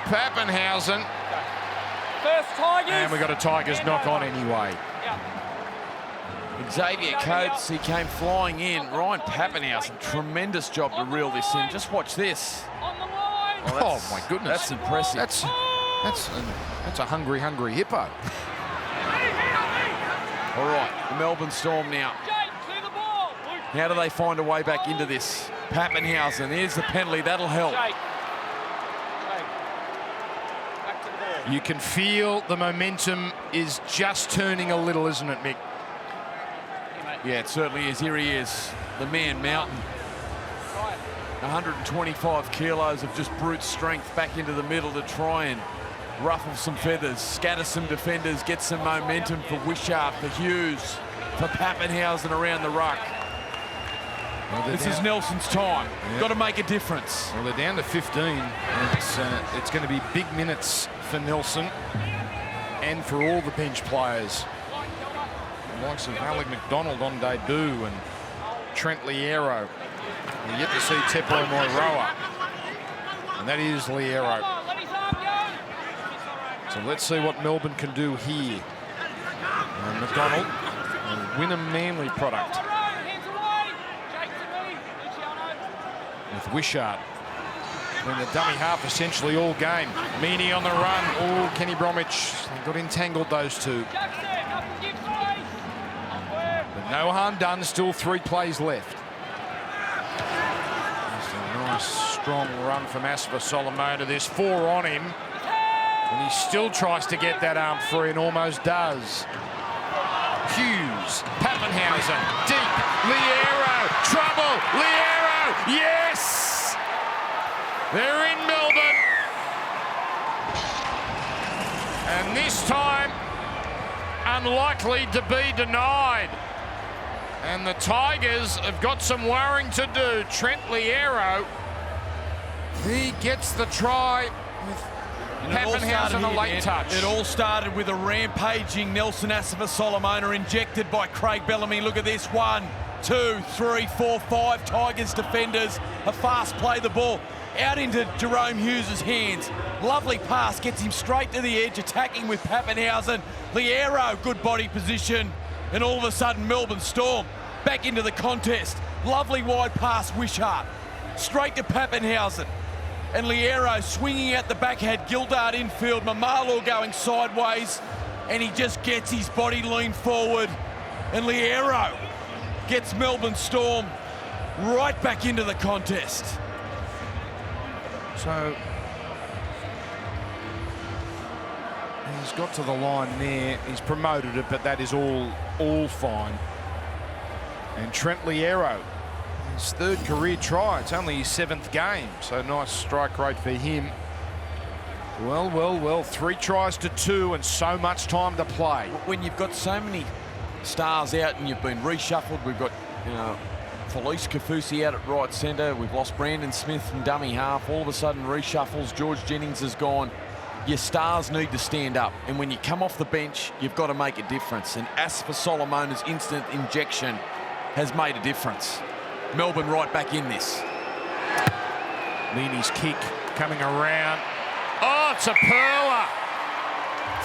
Pappenhausen. First Tigers. And we got a Tigers knock on anyway. Xavier Coates, he came flying in. Ryan Pappenhausen, tremendous job to reel this in. Just watch this. On the line. Oh my goodness. That's impressive. That's a hungry hippo. All right, the Melbourne Storm now. Jake, clear the ball. How do they find a way back into this? Pappenhausen, here's the penalty, that'll help. Jake. Back to the ball. You can feel the momentum is just turning a little, isn't it, Mick? Yeah, it certainly is. Here he is, the man, Mountain. 125 kilos of just brute strength back into the middle to try and ruffle some feathers, scatter some defenders, get some momentum for Wishart, for Hughes, for Pappenhausen around the ruck. Well, this is Nelson's time. Yeah. Got to make a difference. Well, they're down to 15. It's going to be big minutes for Nelson and for all the bench players. The likes of Alec McDonald on debut and Trent Liero. You get to see Tepo Moiroa, and that is Liero. So let's see what Melbourne can do here. McDonald, a Wynnum Manly product. With Wishart in the dummy half essentially all game. Meaney on the run. Oh, Kenny Bromwich. They got entangled, those two. But no harm done. Still 3 plays left. Just a nice strong run from Asifa Solomona. There's 4 on him. And he still tries to get that arm free and almost does. Hughes, Pappenhausen, deep, Liero, trouble, Liero, yes! They're in Melbourne. And this time, unlikely to be denied. And the Tigers have got some worrying to do. Trent Liero, he gets the try with Pappenhausen, a late touch. It all started with a rampaging Nelson Asifa Solomona injected by Craig Bellamy. Look at this. 1, 2, 3, 4, 5 Tigers defenders. A fast play, the ball out into Jerome Hughes' hands. Lovely pass, gets him straight to the edge, attacking with Pappenhausen. Liero, good body position. And all of a sudden, Melbourne Storm back into the contest. Lovely wide pass, Wishart. Straight to Pappenhausen. And Liero swinging out the back, had Gildart infield, Mamalo going sideways, and he just gets his body lean forward. And Liero gets Melbourne Storm right back into the contest. So he's got to the line there. He's promoted it, but that is all fine. And Trent Liero, his 3rd career try. It's only his 7th game, so nice strike rate for him. Well, 3 tries to 2 and so much time to play. When you've got so many stars out and you've been reshuffled, we've got, Felice Kafusi out at right centre. We've lost Brandon Smith from dummy half. All of a sudden reshuffles. George Jennings has gone. Your stars need to stand up. And when you come off the bench, you've got to make a difference. And Asifa Solomona's instant injection has made a difference. Melbourne right back in this. Meaney's kick coming around. Oh, it's a pearler.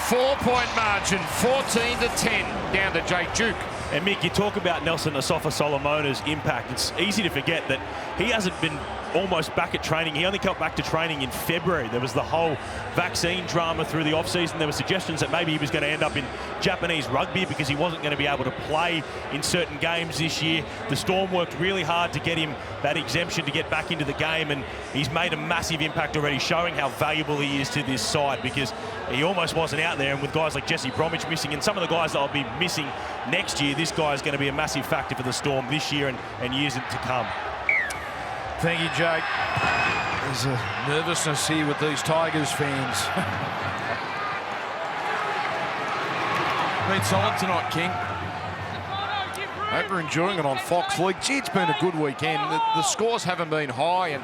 4-point margin, 14-10, down to Jake Duke. And Mick, you talk about Nelson Asifa Solomona's impact. It's easy to forget that he hasn't been almost back at training. He only got back to training in February. There was the whole vaccine drama through the off-season. There were suggestions that maybe he was going to end up in Japanese rugby because he wasn't going to be able to play in certain games this year. The Storm worked really hard to get him that exemption to get back into the game, and he's made a massive impact already, showing how valuable he is to this side, because he almost wasn't out there. And with guys like Jesse Bromwich missing and some of the guys that will be missing next year, this guy is going to be a massive factor for the Storm this year and years to come. Thank you, Jake. There's a nervousness here with these Tigers fans. Been solid tonight, King. Hope you're enjoying it on Fox League. Gee, it's been a good weekend. The scores haven't been high, and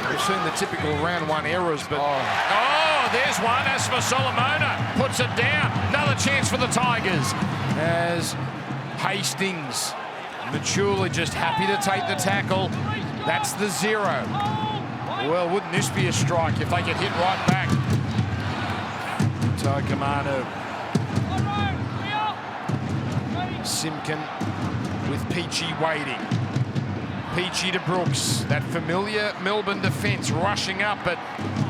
we've seen the typical round 1 errors, but... Oh, there's one. Asifa Solomona puts it down. Another chance for the Tigers. As Hastings maturely just happy to take the tackle. That's the 0. Well, wouldn't this be a strike if they get hit right back? Tokamanu. Simpkin with Peachy waiting. Peachy to Brooks. That familiar Melbourne defence rushing up, but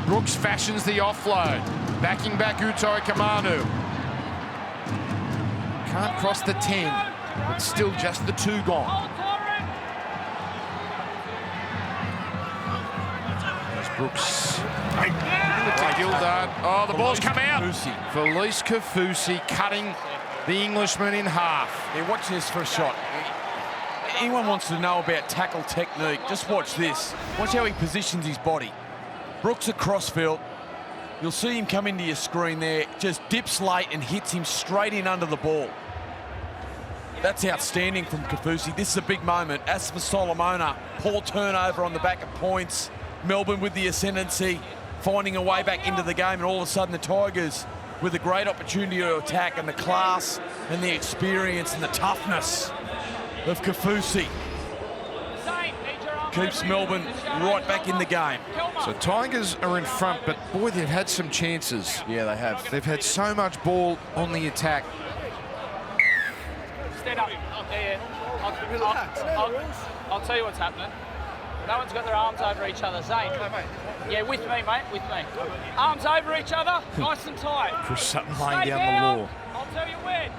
Brooks fashions the offload. Backing back Utai Kamanu. Can't cross the 10, but still just the 2 gone. There's Brooks. Gildart. Oh, the ball's come out. Felice Kafusi cutting the Englishman in half. Yeah, watch this for a shot. anyone wants to know about tackle technique, just watch this. Watch how he positions his body. Brooks across field. You'll see him come into your screen there, just dips late and hits him straight in under the ball. That's outstanding from Kaufusi. This is a big moment. As for Solomona, poor turnover on the back of points. Melbourne with the ascendancy, finding a way back into the game, and all of a sudden the Tigers with a great opportunity to attack, and the class and the experience and the toughness of Kaufusi keeps Melbourne right back in the game. So Tigers are in front, but boy, they've had some chances. Yeah, they have. They've had so much ball on the attack. Stand up. Yeah. I'll tell you what's happening. No one's got their arms over each other. Zane. Yeah, with me, mate. With me. Arms over each other, nice and tight. Chris Sutton Stay laying down the law. I'll tell you when.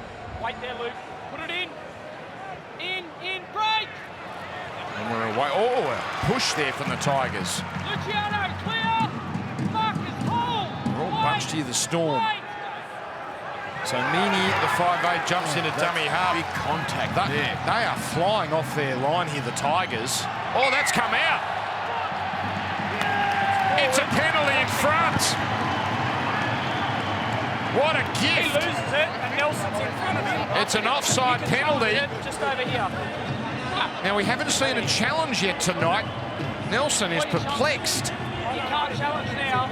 Wait there, Luke. Put it in. In, break. And we're away. Oh, a push there from the Tigers. Luciano, clear. Marcus, hold. We're all bunched here, the Storm. So Meany, the 5'8", jumps into dummy half. Big contact there. They are flying off their line here, the Tigers. Oh, that's come out. It's a penalty in front. What a He gift. loses it, and Nelson's in front of him. It's an offside penalty. Just over here. Now, we haven't seen a challenge yet tonight. Nelson is perplexed. You can't challenge now.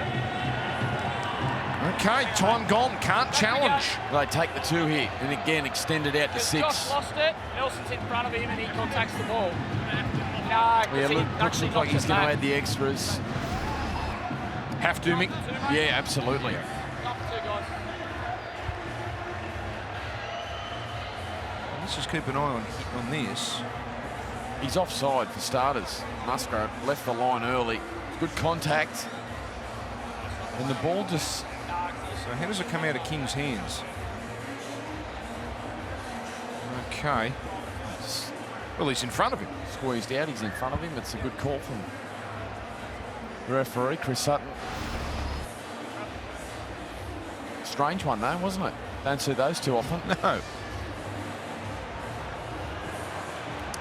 Okay, time gone. Can't challenge. They take the 2 here, and again extend it out to 6. Josh lost it. Nelson's in front of him, and he contacts the ball. No, Yeah, looks like he's going to add the extras. Have to, Mick? Yeah, absolutely. Let's just keep an eye on this. He's offside for starters. Musgrave left the line early. Good contact. And the ball just... So how does it come out of King's hands? Okay. Well, he's in front of him. Squeezed out, he's in front of him. It's a good call from the referee, Chris Sutton. Strange one though, wasn't it? Don't see those too often. No.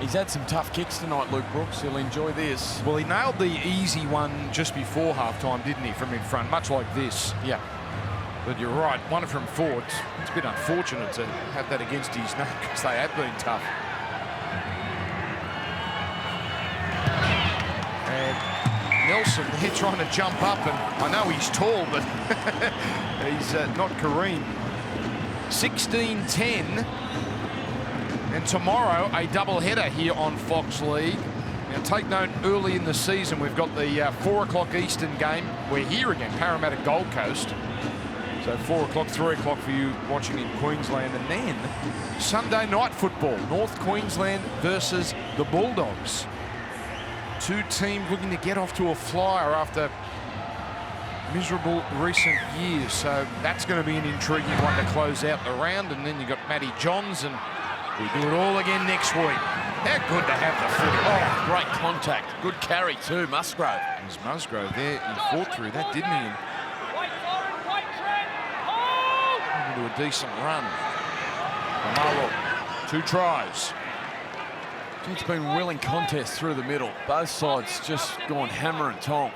He's had some tough kicks tonight, Luke Brooks. He'll enjoy this. Well, he nailed the easy one just before halftime, didn't he, from in front, much like this. Yeah. But you're right, one from four. It's a bit unfortunate to have that against his name because they have been tough. And Nelson, they're trying to jump up, and I know he's tall, but he's not Kareem. 16-10. And tomorrow, a double-header here on Fox League. Now, take note, early in the season, we've got the 4 o'clock Eastern game. We're here again, Parramatta Gold Coast. So 4 o'clock, 3 o'clock for you watching in Queensland. And then Sunday night football, North Queensland versus the Bulldogs. 2 teams looking to get off to a flyer after miserable recent years. So that's going to be an intriguing one to close out the round. And then you've got Matty Johns, and we do it all again next week. How good to have the footy. Oh, great contact. Good carry too, Musgrave. There's Musgrove there. He fought through that, didn't he? Into a decent run. Kamalo, 2 tries. It's been willing contest through the middle. Both sides just gone hammer and tong.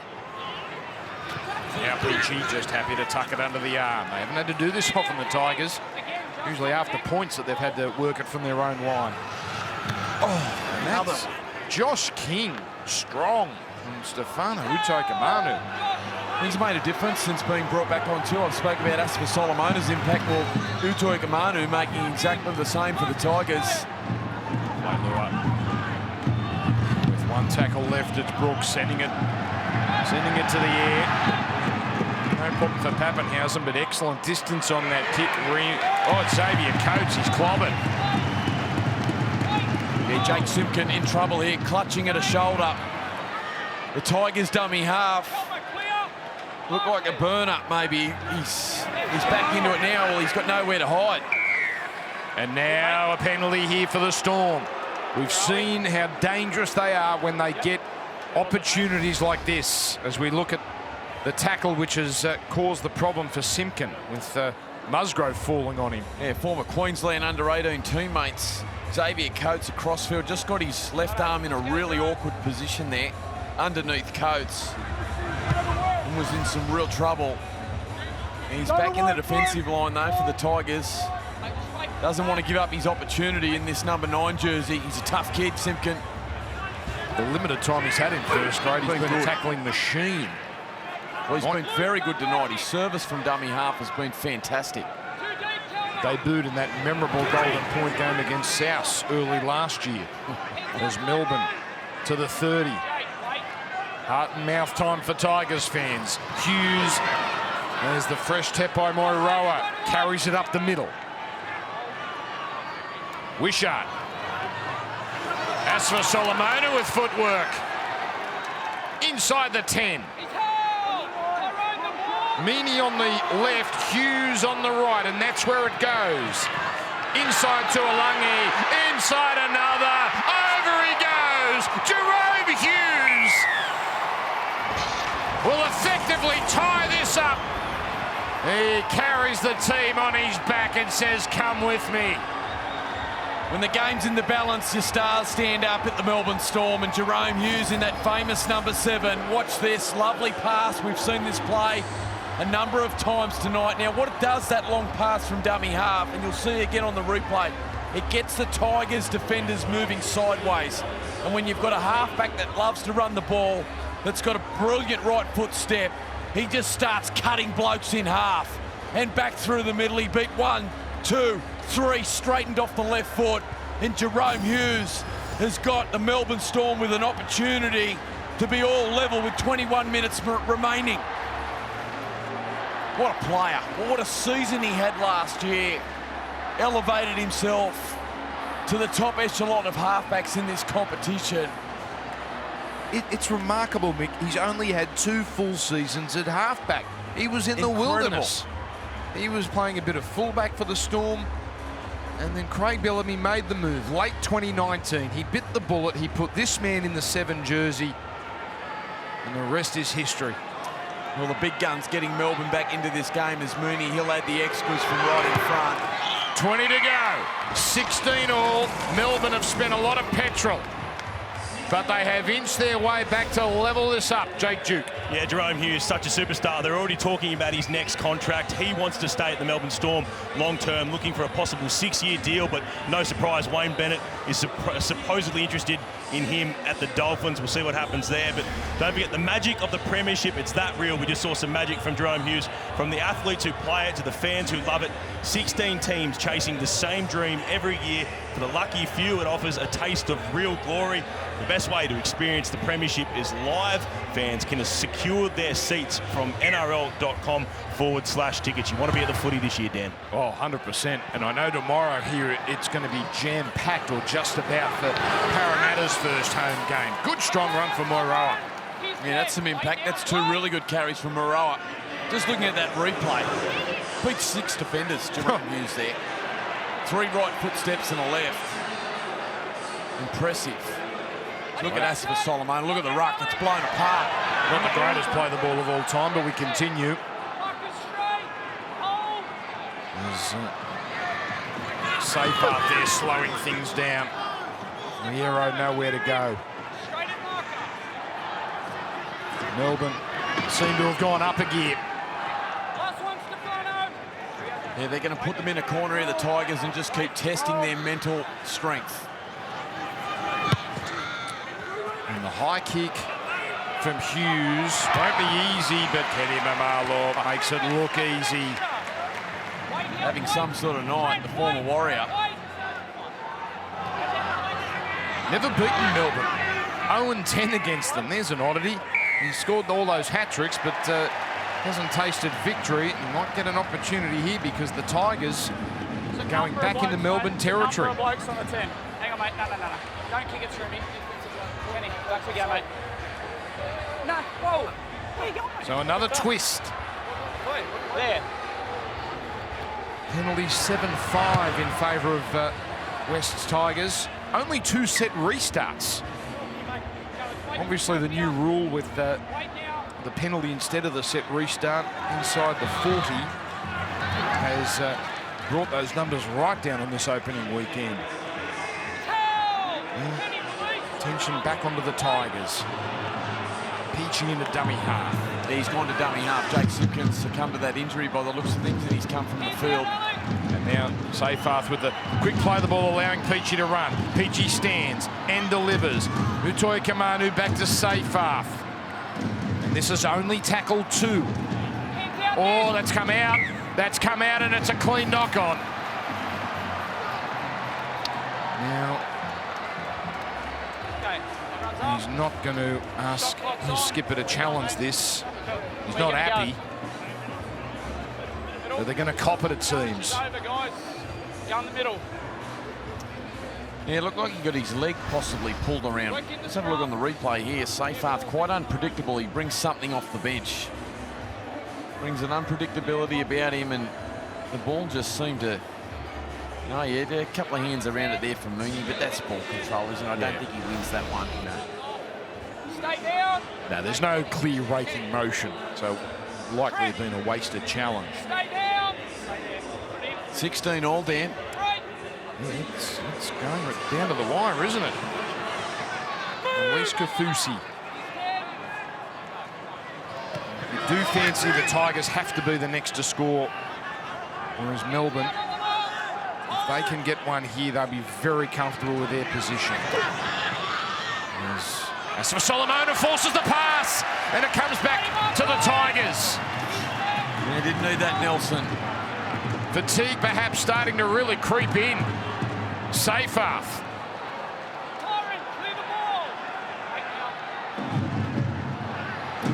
Now PG just happy to tuck it under the arm. They haven't had to do this often, the Tigers. Usually after points that they've had to work it from their own line. Oh, and that's Josh King, strong from Stefano Utoikamanu. He's made a difference since being brought back on too. I've spoken about Asper Solomona's impact. Well, Utoikamanu making exactly the same for the Tigers. With 1 tackle left, it's Brooks sending it to the air. No problem for Pappenhausen, but excellent distance on that kick. Oh, it's Xavier Coates, he's clobbered. Yeah, Jake Simpkin in trouble here, clutching at a shoulder. The Tigers dummy half. Looked like a burner, maybe. He's back into it now. Well, he's got nowhere to hide. And now a penalty here for the Storm. We've seen how dangerous they are when they get opportunities like this, as we look at the tackle which has caused the problem for Simpkin, with Musgrove falling on him. Yeah, former Queensland under-18 teammates Xavier Coates across field, just got his left arm in a really awkward position there, underneath Coates, and was in some real trouble. And he's back in the defensive line though for the Tigers. Doesn't want to give up his opportunity in this number 9 jersey. He's a tough kid, Simpkin. The limited time he's had in first grade, he's been a tackling machine. Well, he's been very good tonight. His service from dummy half has been fantastic. Debuted in that memorable golden point game against South early last year as Melbourne to the 30. Heart and mouth time for Tigers fans. Hughes, there's the fresh tap by Moiroa, carries it up the middle. Wishart. As for Solomona with footwork. Inside the 10. Meany on the left, Hughes on the right, and that's where it goes. Inside to Alangi, inside another, over he goes. Jerome Hughes will effectively tie this up. He carries the team on his back and says, come with me. When the game's in the balance, your stars stand up at the Melbourne Storm, and Jerome Hughes in that famous number 7. Watch this, lovely pass. We've seen this play a number of times tonight. Now, what it does, that long pass from dummy half, and you'll see again on the replay, it gets the Tigers defenders moving sideways. And when you've got a halfback that loves to run the ball, that's got a brilliant right foot step, he just starts cutting blokes in half. And back through the middle, he beat 1, 2, 3, straightened off the left foot. And Jerome Hughes has got the Melbourne Storm with an opportunity to be all level with 21 minutes remaining. What a player. What a season he had last year. Elevated himself to the top echelon of halfbacks in this competition. It's remarkable, Mick. He's only had 2 full seasons at halfback. He was in the wilderness. He was playing a bit of fullback for the Storm. And then Craig Bellamy made the move late 2019. He bit the bullet. He put this man in the 7 jersey. And the rest is history. Well, the big guns getting Melbourne back into this game as Mooney. He'll add the extras from right in front. 20 to go. 16 all. Melbourne have spent a lot of petrol, but they have inched their way back to level this up. Jake Duke. Yeah, Jerome Hughes, such a superstar. They're already talking about his next contract. He wants to stay at the Melbourne Storm long-term, looking for a possible 6-year deal, but no surprise, Wayne Bennett is supposedly interested in him at the Dolphins. We'll see what happens there, but don't forget the magic of the Premiership. It's that real. We just saw some magic from Jerome Hughes, from the athletes who play it to the fans who love it. 16 teams chasing the same dream every year. For the lucky few, it offers a taste of real glory. The best way to experience the Premiership is live. Fans can secure their seats from nrl.com/tickets. You want to be at the footy this year, Dan? Oh, 100%. And I know tomorrow here it's going to be jam-packed, or just about, for Parramatta's first home game. Good strong run for Moiroa. Yeah, that's some impact. That's 2 really good carries from Moiroa. Just looking at that replay, beat 6 defenders, Jerome Hughes there. 3 right footsteps and a left. Impressive. Look at Asifa Solomon. Look at the ruck. It's blown apart. Not the greatest play the ball of all time, but we continue. There's safe up there, slowing things down. The arrow nowhere to go. Melbourne seem to have gone up a gear. Yeah, they're going to put them in a corner here, the Tigers, and just keep testing their mental strength. And the high kick from Hughes. Won't be easy, but Kenny Mamalo makes it look easy. Having some sort of night, the former Warrior. Never beaten Melbourne. 0-10 against them. There's an oddity. He scored all those hat-tricks, but hasn't tasted victory. He might get an opportunity here because the Tigers are going back into Melbourne territory. Blokes on the 10. Hang on, mate. No. Don't kick it through me. Kenny, back we go, mate. No, whoa. Where you going? So another twist. There. Penalty 7-5 in favour of West's Tigers. Only 2 set restarts. Obviously the new rule with the penalty instead of the set restart inside the 40 has brought those numbers right down on this opening weekend. Attention back onto the Tigers. Peachy into dummy half. He's gone to dummy half. Jake Simpkins succumbed to that injury by the looks of things, and he's come from the field. And now Seyfarth with the quick play of the ball, allowing Peachy to run. Peachy stands and delivers. Utoya Kamanu back to Seyfarth. And this is only tackle 2. Oh, that's come out. That's come out, and it's a clean knock on. Now, he's not going to ask his skipper to challenge this. He's not happy. But they're going to cop it, it seems. Down the middle. Yeah, looked like he got his leg possibly pulled around. Let's have a look on the replay here. Seyfarth, quite unpredictable. He brings something off the bench. Brings an unpredictability about him, and the ball just seemed to... Oh, yeah, there are a couple of hands around it there from Mooney, but that's ball control, isn't it? I don't think he wins that one. No. Stay down. No, there's no clear raking motion, so likely have been a wasted challenge. Stay down. 16 all, Dan. Yeah, it's going right down to the wire, isn't it? Luis Kafusi. You do fancy the Tigers have to be the next to score, whereas Melbourne, if they can get one here, they'll be very comfortable with their position. As for Solomona, forces the pass, and it comes back to the Tigers. Yeah, didn't need that, Nelson. Fatigue perhaps starting to really creep in. Seyfarth.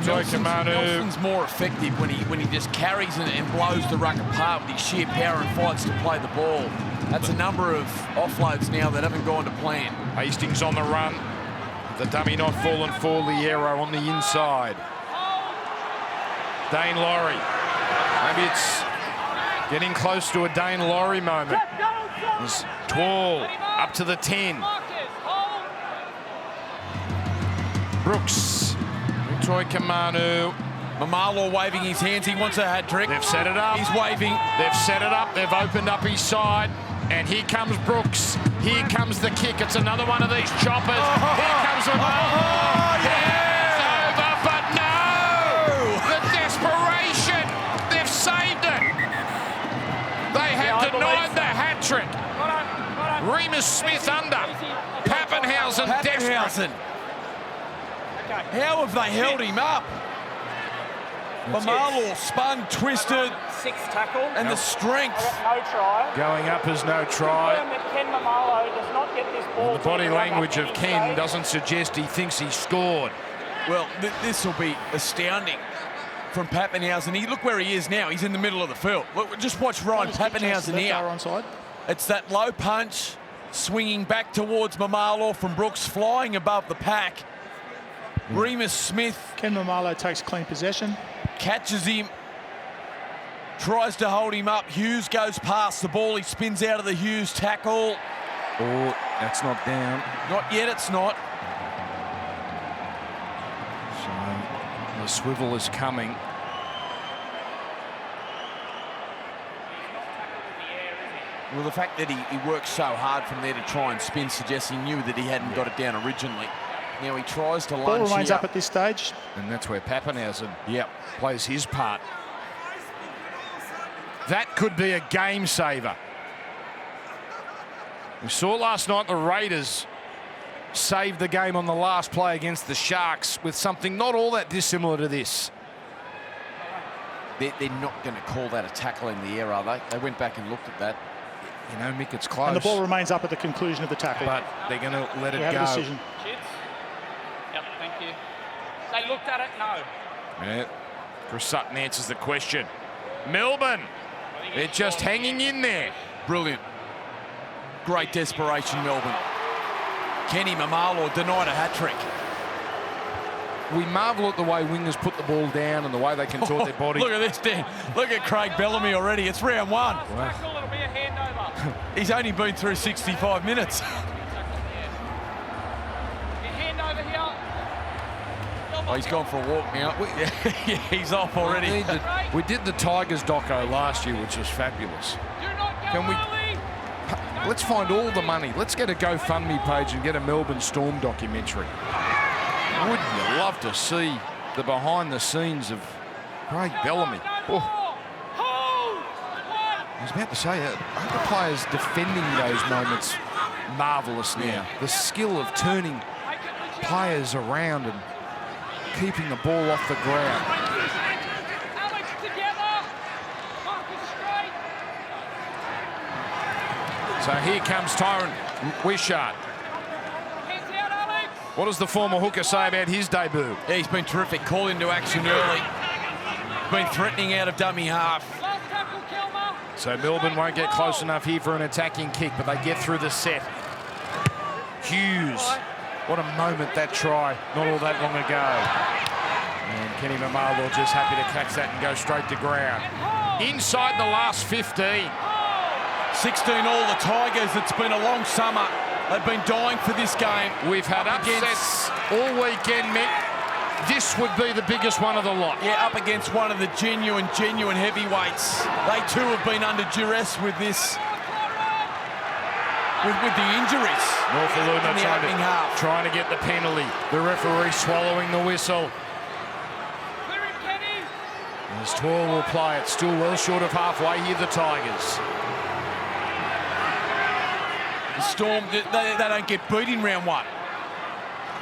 Nelson's more effective when he just carries and blows the ruck apart with his sheer power and fights to play the ball. That's a number of offloads now that haven't gone to plan. Hastings on the run. The dummy not fallen for Liero on the inside. Dane Laurie. Maybe it's getting close to a Dane Laurie moment. There's Twall up to the 10. Brooks. Utoya Kamanu. Mamalo waving his hands. He wants a hat trick. They've set it up. He's waving. They've set it up. They've opened up his side. And here comes Brooks. Here comes the kick. It's another one of these choppers. Here comes the ball. It's over, but no! The desperation. They've saved it. They have denied the hat trick. Remus Smith under. Pappenhausen desperate. How have they held him up? Mamalo spun, twisted. 6 tackle. And the strength. No try. Going up is no try. Ken Mamalo does not get this ball. The body language of Ken doesn't suggest he thinks he scored. Well, this will be astounding from Pappenhausen. Look where he is now. He's in the middle of the field. Look, just watch Ryan Pappenhausen here. It's that low punch, swinging back towards Mamalo from Brooks, flying above the pack. Remus Smith. Ken Mamalo takes clean possession. Catches him. Tries to hold him up. Hughes goes past the ball. He spins out of the Hughes tackle. Oh, that's not down. Not yet, it's not. So the swivel is coming. Well, the fact that he worked so hard from there to try and spin suggests he knew that he hadn't got it down originally. Now he tries to lunge. Ball remains here. up at this stage. And that's where Pappenhausen plays his part. That could be a game saver. We saw last night the Raiders saved the game on the last play against the Sharks with something not all that dissimilar to this. They're not going to call that a tackle in the air, are they? They went back and looked at that. You know, Mick, it's close. And the ball remains up at the conclusion of the tackle. But they're going to let it have go. a decision. Yep, thank you. They looked at it, no. Yeah. Chris Sutton answers the question. Melbourne, they're just hanging in there. Brilliant. Great desperation, Melbourne. Kenny Mamalo denied a hat-trick. We marvel at the way wingers put the ball down and the way they contort their body. Look at this, Dan. Look at Craig Bellamy already. It's round 1. Tackle, it'll be a handover. He's only been through 65 minutes. Handover here. Oh, he's gone for a walk now. Yeah, he's off already. We did the Tigers doco last year, which was fabulous. Do not go Can we- early. Let's find all the money. Let's get a GoFundMe page and get a Melbourne Storm documentary. Wouldn't you love to see the behind the scenes of Craig Bellamy? Oh. I was about to say, aren't the players defending those moments marvellous now? The skill of turning players around and keeping the ball off the ground. Alex together. Marcus straight. So here comes Tyron Wishart. Hands out, Alex. What does the former hooker say about his debut? Yeah, he's been terrific. Call into action early. Been threatening out of dummy half. Last tackle, Kelma. So Melbourne won't get close enough here for an attacking kick, but they get through the set. Hughes. What a moment that try, not all that long ago. And Kenny Mamalo just happy to catch that and go straight to ground. Inside the last 15. 16 all the Tigers. It's been a long summer. They've been dying for this game. We've had upsets all weekend, Mick. This would be the biggest one of the lot. Yeah, up against one of the genuine heavyweights. They too have been under duress with this, with the injuries. Norfoluna trying to get the penalty. The referee swallowing the whistle. As Toyle will play it, still well short of halfway here, the Tigers. The Storm, they don't get beat in round one.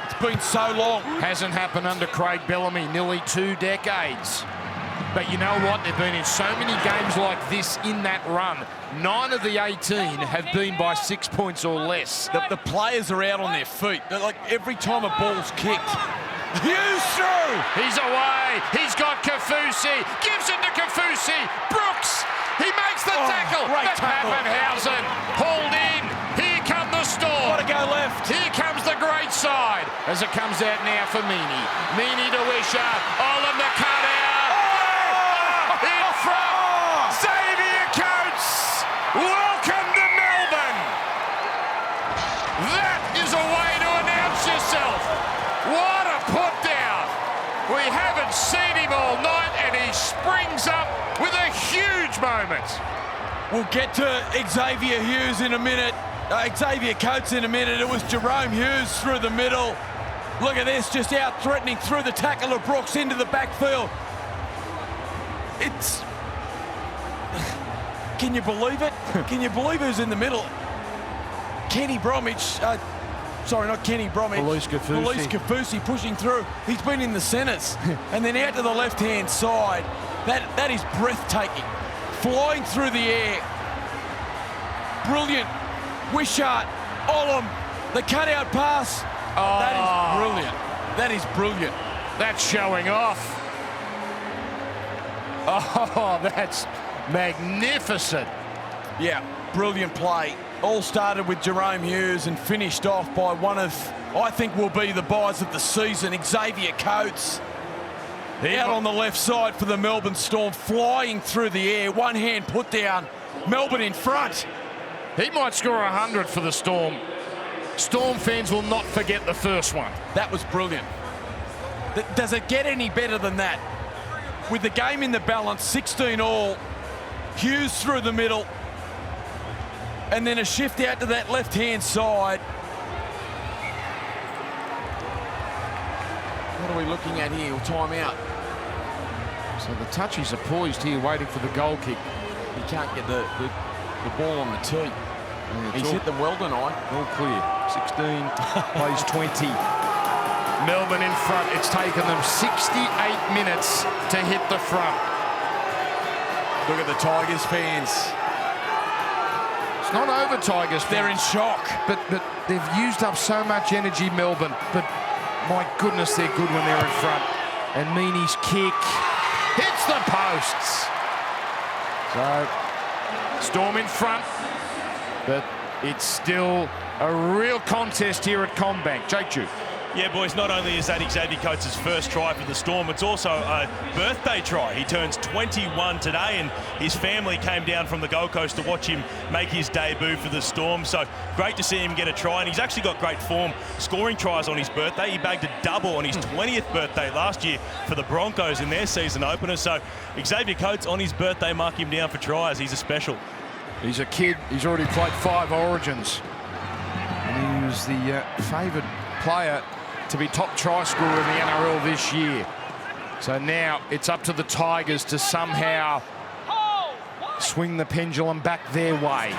It's been so long. Hasn't happened under Craig Bellamy, nearly 2 decades. But you know what? They've been in so many games like this in that run. 9 of the 18 have been by 6 points or less. The players are out on their feet. They're like every time a ball's kicked. Hughes through! He's away. He's got Kafusi. Gives it to Kafusi. Brooks. He makes the tackle. Great tackle. Pappenhausen pulled in. Here come the Storm. Gotta go left. Here comes the great side as it comes out now for Meany. Meany to Wishart. Olam the cutout. In front. Xavier Coates. Welcome to Melbourne. That is a way to announce yourself. What a put down. We haven't seen him all night and he springs up with a huge moment. We'll get to Xavier Hughes in a minute. Xavier Coates in a minute. It was Jerome Hughes through the middle. Look at this, just out threatening through the tackle of Brooks into the backfield. It's... Can you believe it? Can you believe who's in the middle? Kenny Bromwich, sorry, not Kenny Bromwich. Felice Kafusi pushing through. He's been in the centres. And then out to the left-hand side. That is breathtaking. Flying through the air. Brilliant. Wishart, Olam, the cutout pass. Oh. That is brilliant. That is brilliant. That's showing off. Oh, that's magnificent. Yeah, brilliant play. All started with Jerome Hughes and finished off by one of, I think, will be the buys of the season, Xavier Coates. Out on the left side for the Melbourne Storm, flying through the air, one hand put down, Melbourne in front. He might score 100 for the Storm. Storm fans will not forget the first one. That was brilliant. Does it get any better than that? With the game in the balance, 16 all, Hughes through the middle, and then a shift out to that left-hand side. What are we looking at here? Time out. So the touchies are poised here, waiting for the goal kick. He can't get the ball on the tee. He's hit them well tonight. All clear. 16 plays 20. Melbourne in front. It's taken them 68 minutes to hit the front. Look at the Tigers fans. It's not over, Tigers. They're in shock. But they've used up so much energy, Melbourne. But my goodness, they're good when they're in front. And Meany's kick hits the posts. So Storm in front, but it's still a real contest here at CommBank. Jake Dew. Yeah, boys, not only is that Xavier Coates' first try for the Storm, it's also a birthday try. He turns 21 today, and his family came down from the Gold Coast to watch him make his debut for the Storm. So great to see him get a try, and he's actually got great form scoring tries on his birthday. He bagged a double on his 20th birthday last year for the Broncos in their season opener. So Xavier Coates on his birthday, mark him down for tries. He's a special. He's a kid. He's already played 5 Origins. And he was the favoured player to be top try scorer in the NRL this year. So now it's up to the Tigers to somehow swing the pendulum back their way.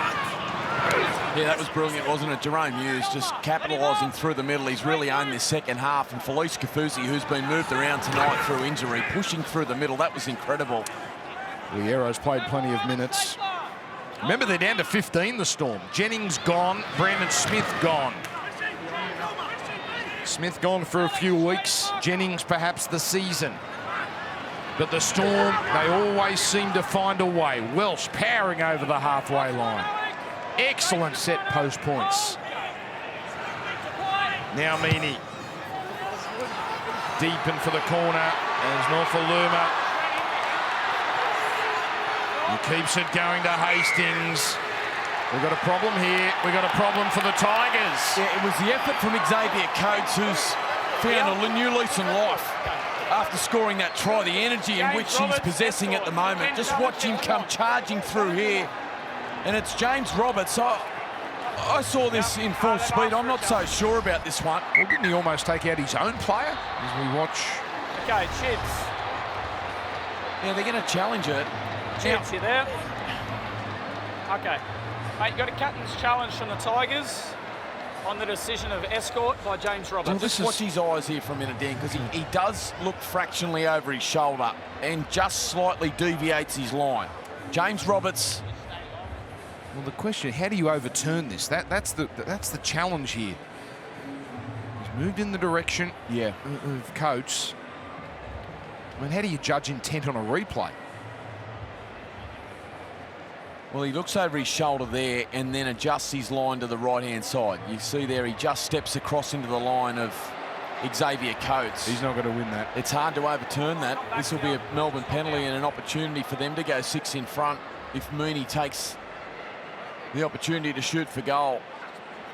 Yeah, that was brilliant, wasn't it? Jerome Hughes just capitalising through the middle. He's really owned this second half. And Felice Kafusi, who's been moved around tonight through injury, pushing through the middle. That was incredible. The Arrows played plenty of minutes. Remember, they're down to 15, the Storm. Jennings gone, Brandon Smith gone. Smith gone for a few weeks, Jennings perhaps the season. But the Storm, they always seem to find a way. Welsh powering over the halfway line. Excellent set post points. Now Meaney. Deep in for the corner as Norfoluma. He keeps it going to Hastings. We've got a problem here. We've got a problem for the Tigers. Yeah, it was the effort from Xavier Coates, who's found a new lease on life after scoring that try. The energy in which he's possessing at the moment. Just watch him come charging through here. And it's James Roberts. I saw this in full speed. I'm not so sure about this one. Well, didn't he almost take out his own player as we watch? Okay, Chids. Yeah, they're going to challenge it. Chids, you there? Okay. Mate, you got a captain's challenge from the Tigers on the decision of escort by James Roberts. Well, just watch his eyes here for a minute, Dan, because he does look fractionally over his shoulder and just slightly deviates his line. James Roberts. Well, the question, how do you overturn this? That's the challenge here. He's moved in the direction of Coates. I mean, how do you judge intent on a replay? Well, he looks over his shoulder there and then adjusts his line to the right-hand side. You see there, he just steps across into the line of Xavier Coates. He's not going to win that. It's hard to overturn that. This will be a Melbourne penalty and an opportunity for them to go 6 in front if Mooney takes the opportunity to shoot for goal.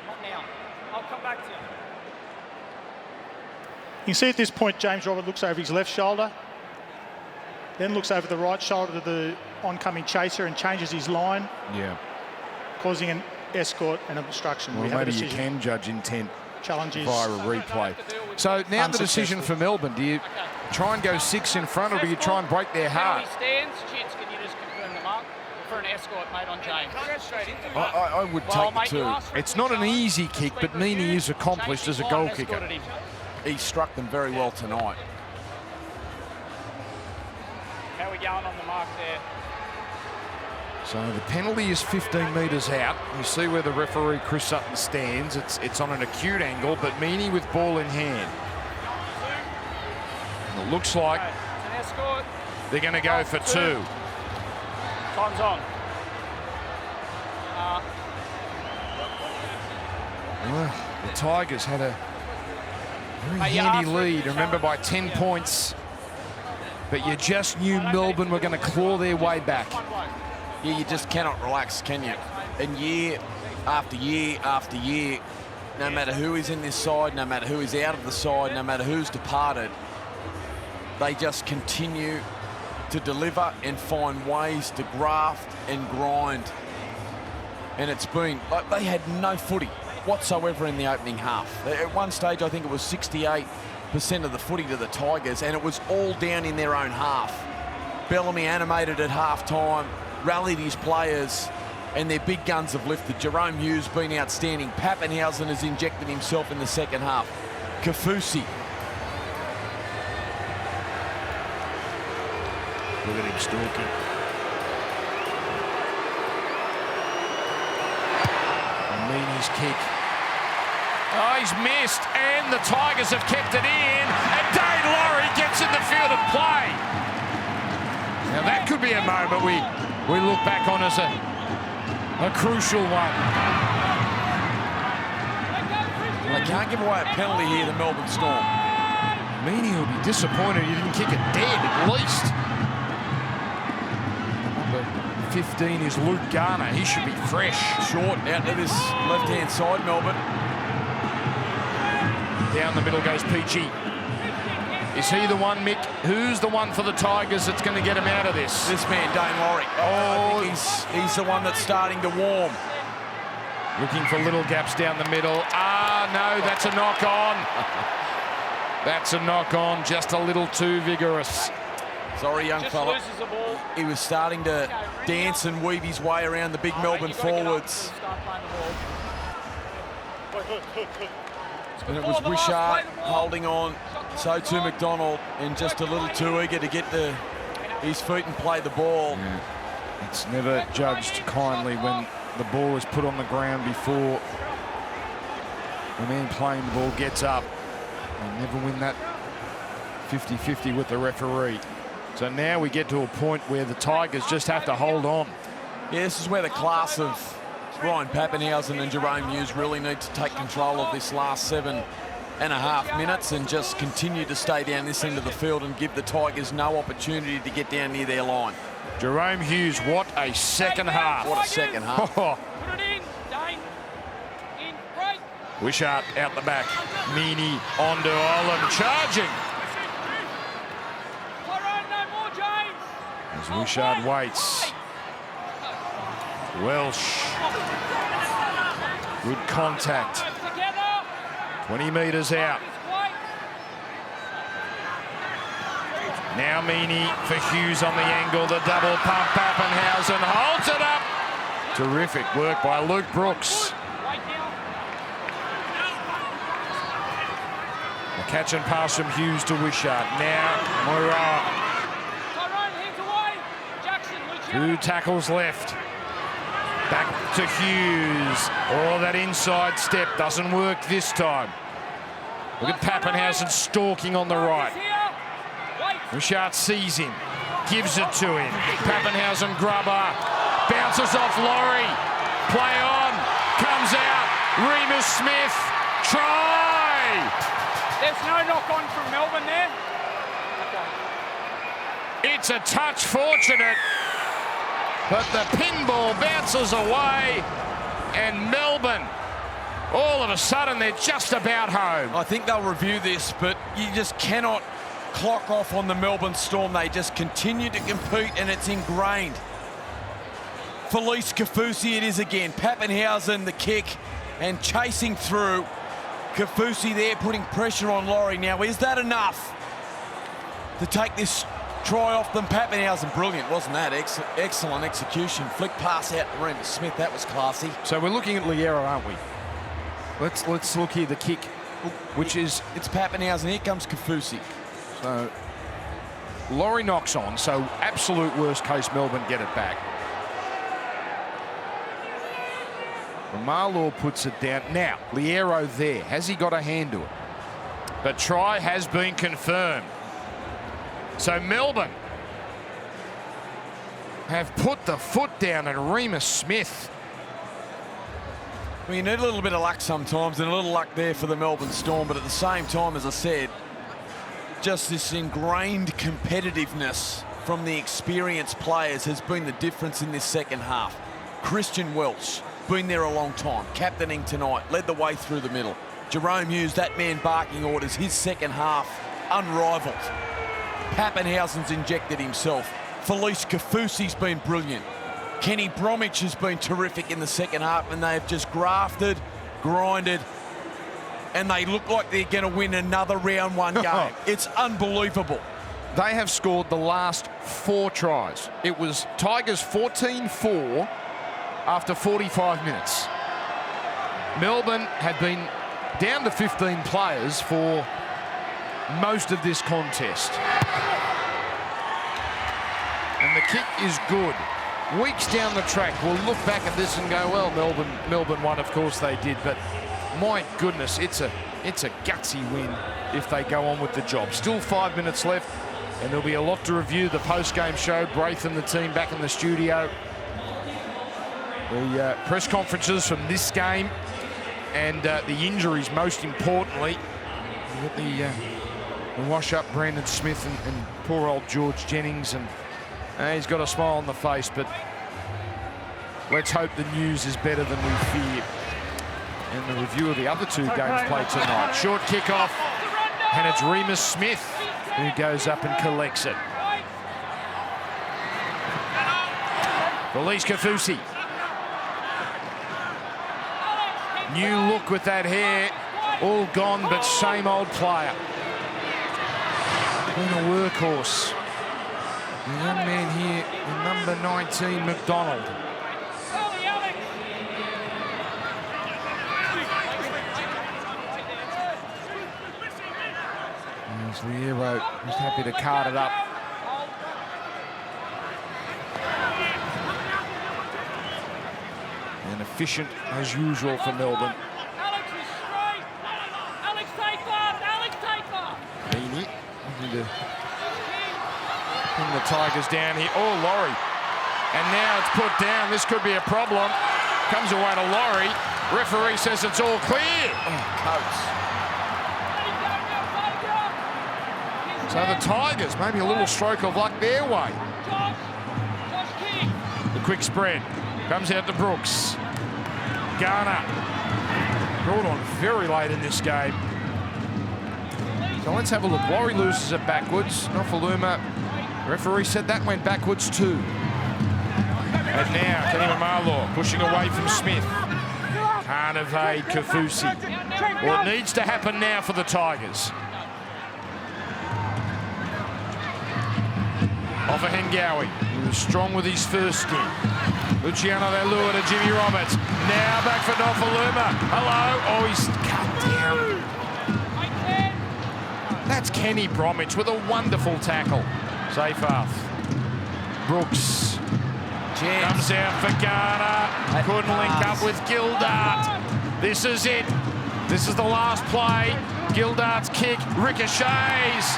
Not now. I'll come back to you. You can see at this point, James Roberts looks over his left shoulder, then looks over the right shoulder to the oncoming chaser and changes his line, causing an escort and obstruction. Well, maybe you can judge intent challenges via a replay. So now the decision for Melbourne. Do you try and go 6 in front, or do you try and break their heart? Stands. Chids, can you just confirm the mark for an escort made on James? I would take the 2. It's not an easy kick, but Meaney is accomplished as a goal kicker. He struck them very well tonight. How are we going on the mark there? So the penalty is 15 metres out. You see where the referee, Chris Sutton, stands. It's on an acute angle, but Meaney with ball in hand. And it looks like they're going to go for 2. Time's on. Well, the Tigers had a very handy lead, remember, by 10 points. But you just knew Melbourne were going to claw their way back. Yeah, you just cannot relax, can you? And year after year after year, no matter who is in this side, no matter who is out of the side, no matter who's departed, they just continue to deliver and find ways to graft and grind. And it's been, like, they had no footy whatsoever in the opening half. At one stage, I think it was 68% of the footy to the Tigers, and it was all down in their own half. Bellamy animated at half-time, rallied his players, and their big guns have lifted. Jerome Hughes been outstanding. Pappenhausen has injected himself in the second half. Kafusi. Look at him stalking. And Meaney's kick. Oh, he's missed, and the Tigers have kept it in, and Dane Laurie gets in the field of play. Now that could be a moment we look back on as a crucial one. They can't give away a penalty here, the Melbourne Storm. Meaney will be disappointed he didn't kick it dead, at least. Number 15 is Luke Garner. He should be fresh. Short out to this left-hand side, Melbourne. Down the middle goes Peachy. Is he the one, Mick? Who's the one for the Tigers that's going to get him out of this? This man, Dane Laurie. I think he's the one that's starting to warm. Looking for little gaps down the middle. Ah, no, that's a knock on. That's a knock on, just a little too vigorous. Sorry, young fella. Loses the ball. He was starting to dance and weave his way around the big Melbourne forwards. And it was Wishart holding on, so too McDonald, and just a little too eager to get his feet and play the ball. Yeah. It's never judged kindly when the ball is put on the ground before the man playing the ball gets up. They never win that 50-50 with the referee. So now we get to a point where the Tigers just have to hold on. Yeah, this is where the class of Ryan Pappenhausen and Jerome Hughes really need to take control of this last 7.5 minutes and just continue to stay down this end of the field and give the Tigers no opportunity to get down near their line. Jerome Hughes, what a second half. What a second half. Put it in, Dane. In, break. Wishart out the back. Meany onto Olam, charging. Tyrone, no more, James. As Wishart waits. Welsh. Good contact. Together. 20 metres out. Now Meany for Hughes on the angle. The double pump. Pappenhausen holds it up. Terrific work by Luke Brooks. A catch and pass from Hughes to Wishart. Now Moira. 2 tackles left. Back to Hughes. Oh, that inside step doesn't work this time. Look at Pappenhausen stalking on the right. Wishart sees him, gives it to him. Pappenhausen grubber, bounces off Laurie. Play on, comes out. Remus Smith, try! There's no knock on from Melbourne there. It's a touch fortunate, but the pinball bounces away, and Melbourne, all of a sudden, they're just about home. I think they'll review this, but you just cannot clock off on the Melbourne Storm. They just continue to compete, and it's ingrained. Felice Kafusi it is again. Pappenhausen the kick and chasing through. Kafusi there putting pressure on Laurie. Now, is that enough to take this try off them? Pappenhausen, brilliant, wasn't that? Excellent execution. Flick pass out to Remus Smith. That was classy. So we're looking at Liero, aren't we? Let's look here. The kick, which is... It's Pappenhausen. Here comes Kafusi. So Laurie knocks on, so absolute worst case, Melbourne get it back. Marlaw puts it down. Now, Liero there. Has he got a hand to it? But try has been confirmed. So Melbourne have put the foot down, and Remus Smith. Well, you need a little bit of luck sometimes, and a little luck there for the Melbourne Storm, but at the same time, as I said, just this ingrained competitiveness from the experienced players has been the difference in this second half. Christian Welch, been there a long time, captaining tonight, led the way through the middle. Jerome Hughes, that man barking orders, his second half unrivaled. Pappenhausen's injected himself. Felice Kafusi's been brilliant. Kenny Bromwich has been terrific in the second half, and they have just grafted, grinded, and they look like they're going to win another round 1 game. It's unbelievable. They have scored the last 4 tries. It was Tigers 14-4 after 45 minutes. Melbourne had been down to 15 players for most of this contest. And the kick is good. Weeks down the track, we'll look back at this and go, well, Melbourne won, of course they did, but my goodness, it's a gutsy win if they go on with the job. Still 5 minutes left, and there'll be a lot to review. The post-game show, Braith and the team back in the studio. The press conferences from this game and the injuries, most importantly. You've got the wash-up Brandon Smith and poor old George Jennings, and he's got a smile on the face, but let's hope the news is better than we feared. And the review of the other 2 games played tonight. Short kick-off, and it's Remus Smith who goes up and collects it. Felice Kafusi. New look with that hair. All gone, but same old player. Been a workhorse. The young man here, number 19, McDonald. There's Liero, who's happy to cart it up. And efficient as usual for Melbourne. Alex is straight. Alex, take that. Alex, take that. Beanie looking to bring the Tigers down here. Oh, Laurie. And now it's put down. This could be a problem. Comes away to Laurie. Referee says it's all clear. Oh, Coates. So the Tigers, maybe a little stroke of luck their way. The quick spread comes out to Brooks. Garner brought on very late in this game. So let's have a look. Laurie loses it backwards. Nofaluma, referee said that went backwards too. And now Kenny Mamalo pushing away from Smith. Can't evade Kafusi. Well, it needs to happen now for the Tigers. Off of Hengawi, he was strong with his first stint. Luciano Leilua to Jimmy Roberts. Now back for Nofaluma. Hello. Oh, he's cut down. That's Kenny Bromwich with a wonderful tackle. Safe half. Brooks. Comes out for Garner. Couldn't link up with Gildart. This is it. This is the last play. Gildart's kick ricochets.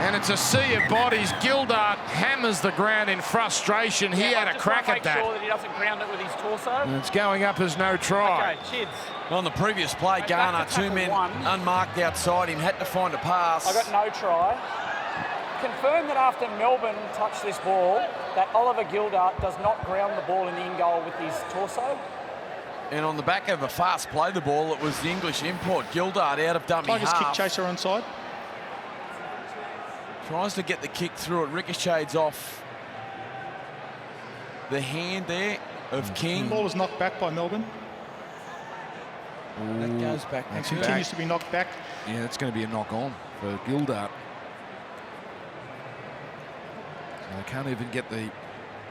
And it's a sea of bodies. Gildart hammers the ground in frustration. He had a crack at that. Make sure that he doesn't ground it with his torso. And it's going up as no try. Okay, Chids. Well, on the previous play, Garner, two men unmarked outside him, had to find a pass. I got no try. Confirm that after Melbourne touched this ball, that Oliver Gildart does not ground the ball in the in-goal with his torso. And on the back of a fast play the ball, it was the English import, Gildart, out of dummy Tigers half. kick chaser onside. Tries to get the kick through it, ricochets off the hand there of King. The ball was knocked back by Melbourne. Ooh, that goes back. And continues to be knocked back. Yeah, that's going to be a knock on for Gildart. So they can't even get the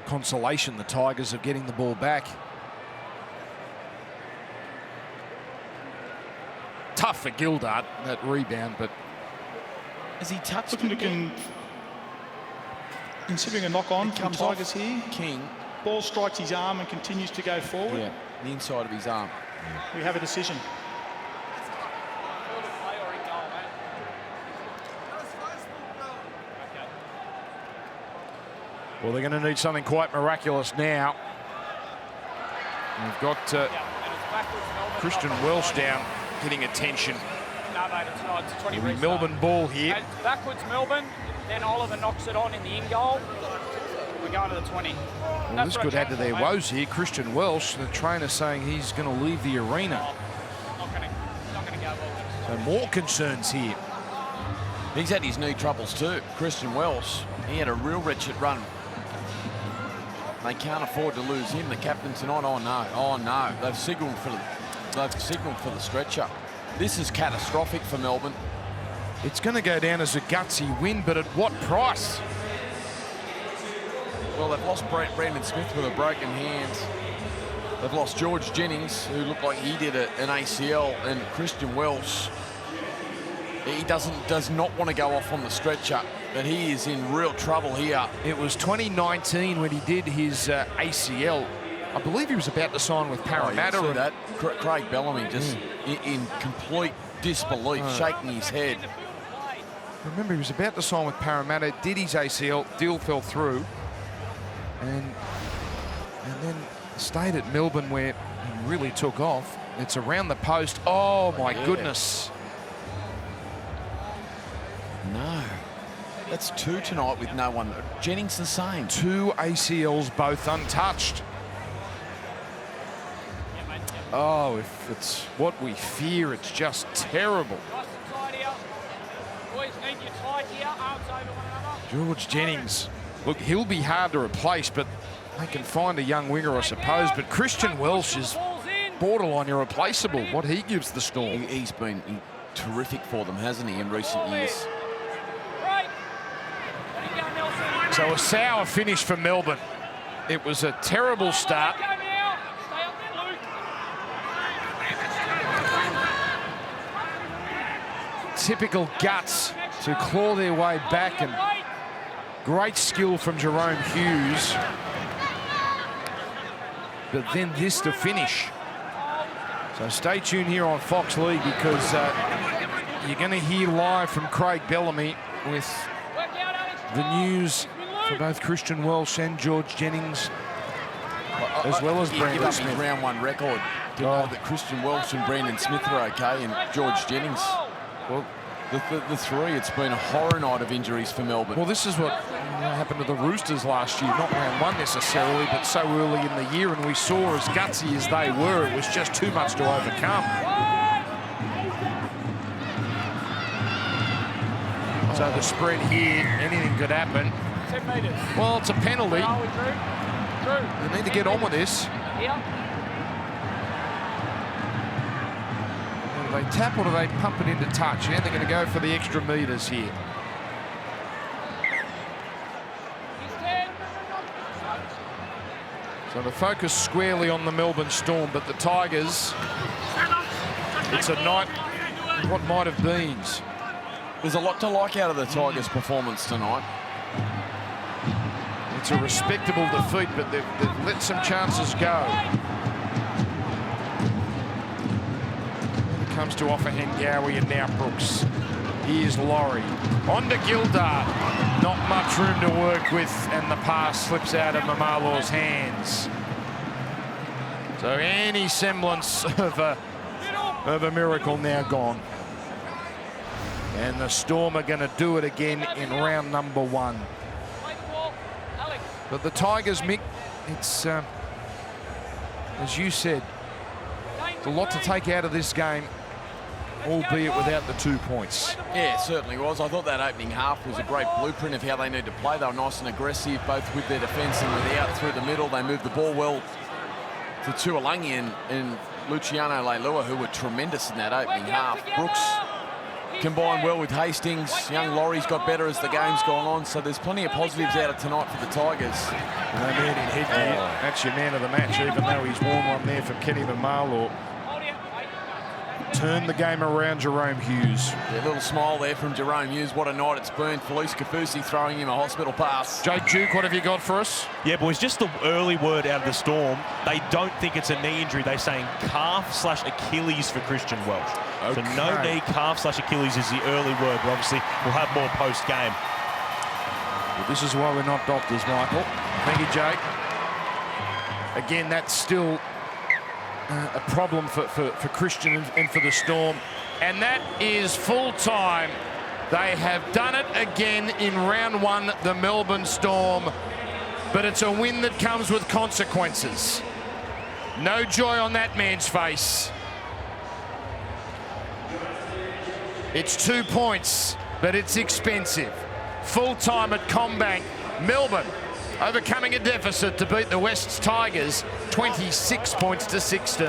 consolation, the Tigers, of getting the ball back. Tough for Gildart, that rebound, but Has he touched looking to considering a knock on from comes Tigers off here. King. Ball strikes his arm and continues to go forward. Yeah, the inside of his arm. We have a decision. well, they're going to need something quite miraculous now. We've got Christian Welsh down, getting attention. No, mate, it's not. It's 20 It'll be restart. Melbourne ball here. And backwards Melbourne, then Oliver knocks it on in the in-goal. We're going to the 20. Well, this could add to their woes here. Christian Welsh, the trainer, saying he's going to leave the arena. Not going to go well. So more concerns here. He's had his knee troubles too. Christian Welsh, he had a real wretched run. They can't afford to lose him. The captain tonight, oh no, they've signalled for the stretcher. This is catastrophic for Melbourne. It's going to go down as a gutsy win, but at what price? Well, they've lost Brandon Smith with a broken hand. They've lost George Jennings, who looked like he did an ACL, and Christian Welsh. He does not want to go off on the stretcher, but he is in real trouble here. It was 2019 when he did his ACL. I believe he was about to sign with Parramatta. See that? Craig Bellamy just in complete disbelief, shaking his head. Remember, he was about to sign with Parramatta, did his ACL, deal fell through, and then stayed at Melbourne where he really took off. It's around the post. Oh my goodness. No. That's two tonight with no one. Jennings the same. Two ACLs, both untouched. Oh, if it's what we fear, it's just terrible. boys. Need you tight here. Arms over one another. George Jennings, look, he'll be hard to replace, but they can find a young winger, I suppose. But Christian Welsh is borderline irreplaceable, what he gives the Storm. He's been terrific for them, hasn't he, in recent years? Right. There you go, Nelson. So a sour finish for Melbourne. It was a terrible start. Go now. Stay up there, Luke. Typical guts to claw their way back, and great skill from Jerome Hughes. But then this to finish. So stay tuned here on Fox League, because you're going to hear live from Craig Bellamy with the news for both Christian Welsh and George Jennings, as well as Brandon Smith. His round one record to know that Christian Welsh and Brandon Smith are okay, and George Jennings, well, the three, it's been a horror night of injuries for Melbourne. Well, this is what happened to the Roosters last year, not round one necessarily, but so early in the year, and we saw, as gutsy as they were, it was just too much to overcome. So the spread here, anything could happen. 10 metres. Well, it's a penalty. Are we, Drew? They need to get on with this. Here. Do they tap or do they pump it into touch? Yeah, they're going to go for the extra metres here. He's 10. So the focus squarely on the Melbourne Storm, but the Tigers, it's a night what might have been. There's a lot to like out of the Tigers' performance tonight. It's a respectable defeat, but they've let some chances go. When it comes to Offahengawi and now Brooks. Here's Laurie. On to Gildart. Not much room to work with, and the pass slips out of Mamalo's hands. So any semblance of a miracle now gone. And the Storm are going to do it again in round number 1. Play the ball. Alex. But the Tigers, Mick, it's, as you said, a lot to take out of this game, albeit without the 2 points. Yeah, it certainly was. I thought that opening half was a great blueprint of how they need to play. They were nice and aggressive, both with their defence and without through the middle. They moved the ball well to Tuolangi and Luciano Leilua, who were tremendous in that opening half. Brooks combined well with Hastings. Young Laurie's got better as the game's gone on, so there's plenty of positives out of tonight for the Tigers. And that man in headgear, that's your man of the match, even though he's worn one there for Kenny Mamalo. Turned the game around, Jerome Hughes. Yeah, a little smile there from Jerome Hughes. What a night it's been. Felice Kafusi throwing him a hospital pass. Jake Duke, what have you got for us? Yeah, boys, just the early word out of the Storm. They don't think it's a knee injury. They're saying calf/Achilles for Christian Welsh. Okay. So no knee, calf/Achilles is the early word, but obviously we'll have more post-game. Well, this is why we're not doctors, Michael. Thank you, Jake. Again, that's still a problem for Christian and for the Storm. And that is full time. They have done it again in round 1, the Melbourne Storm. But it's a win that comes with consequences. No joy on that man's face. It's 2 points, but it's expensive. Full time at Combank. Melbourne overcoming a deficit to beat the West's Tigers 26 points to 16.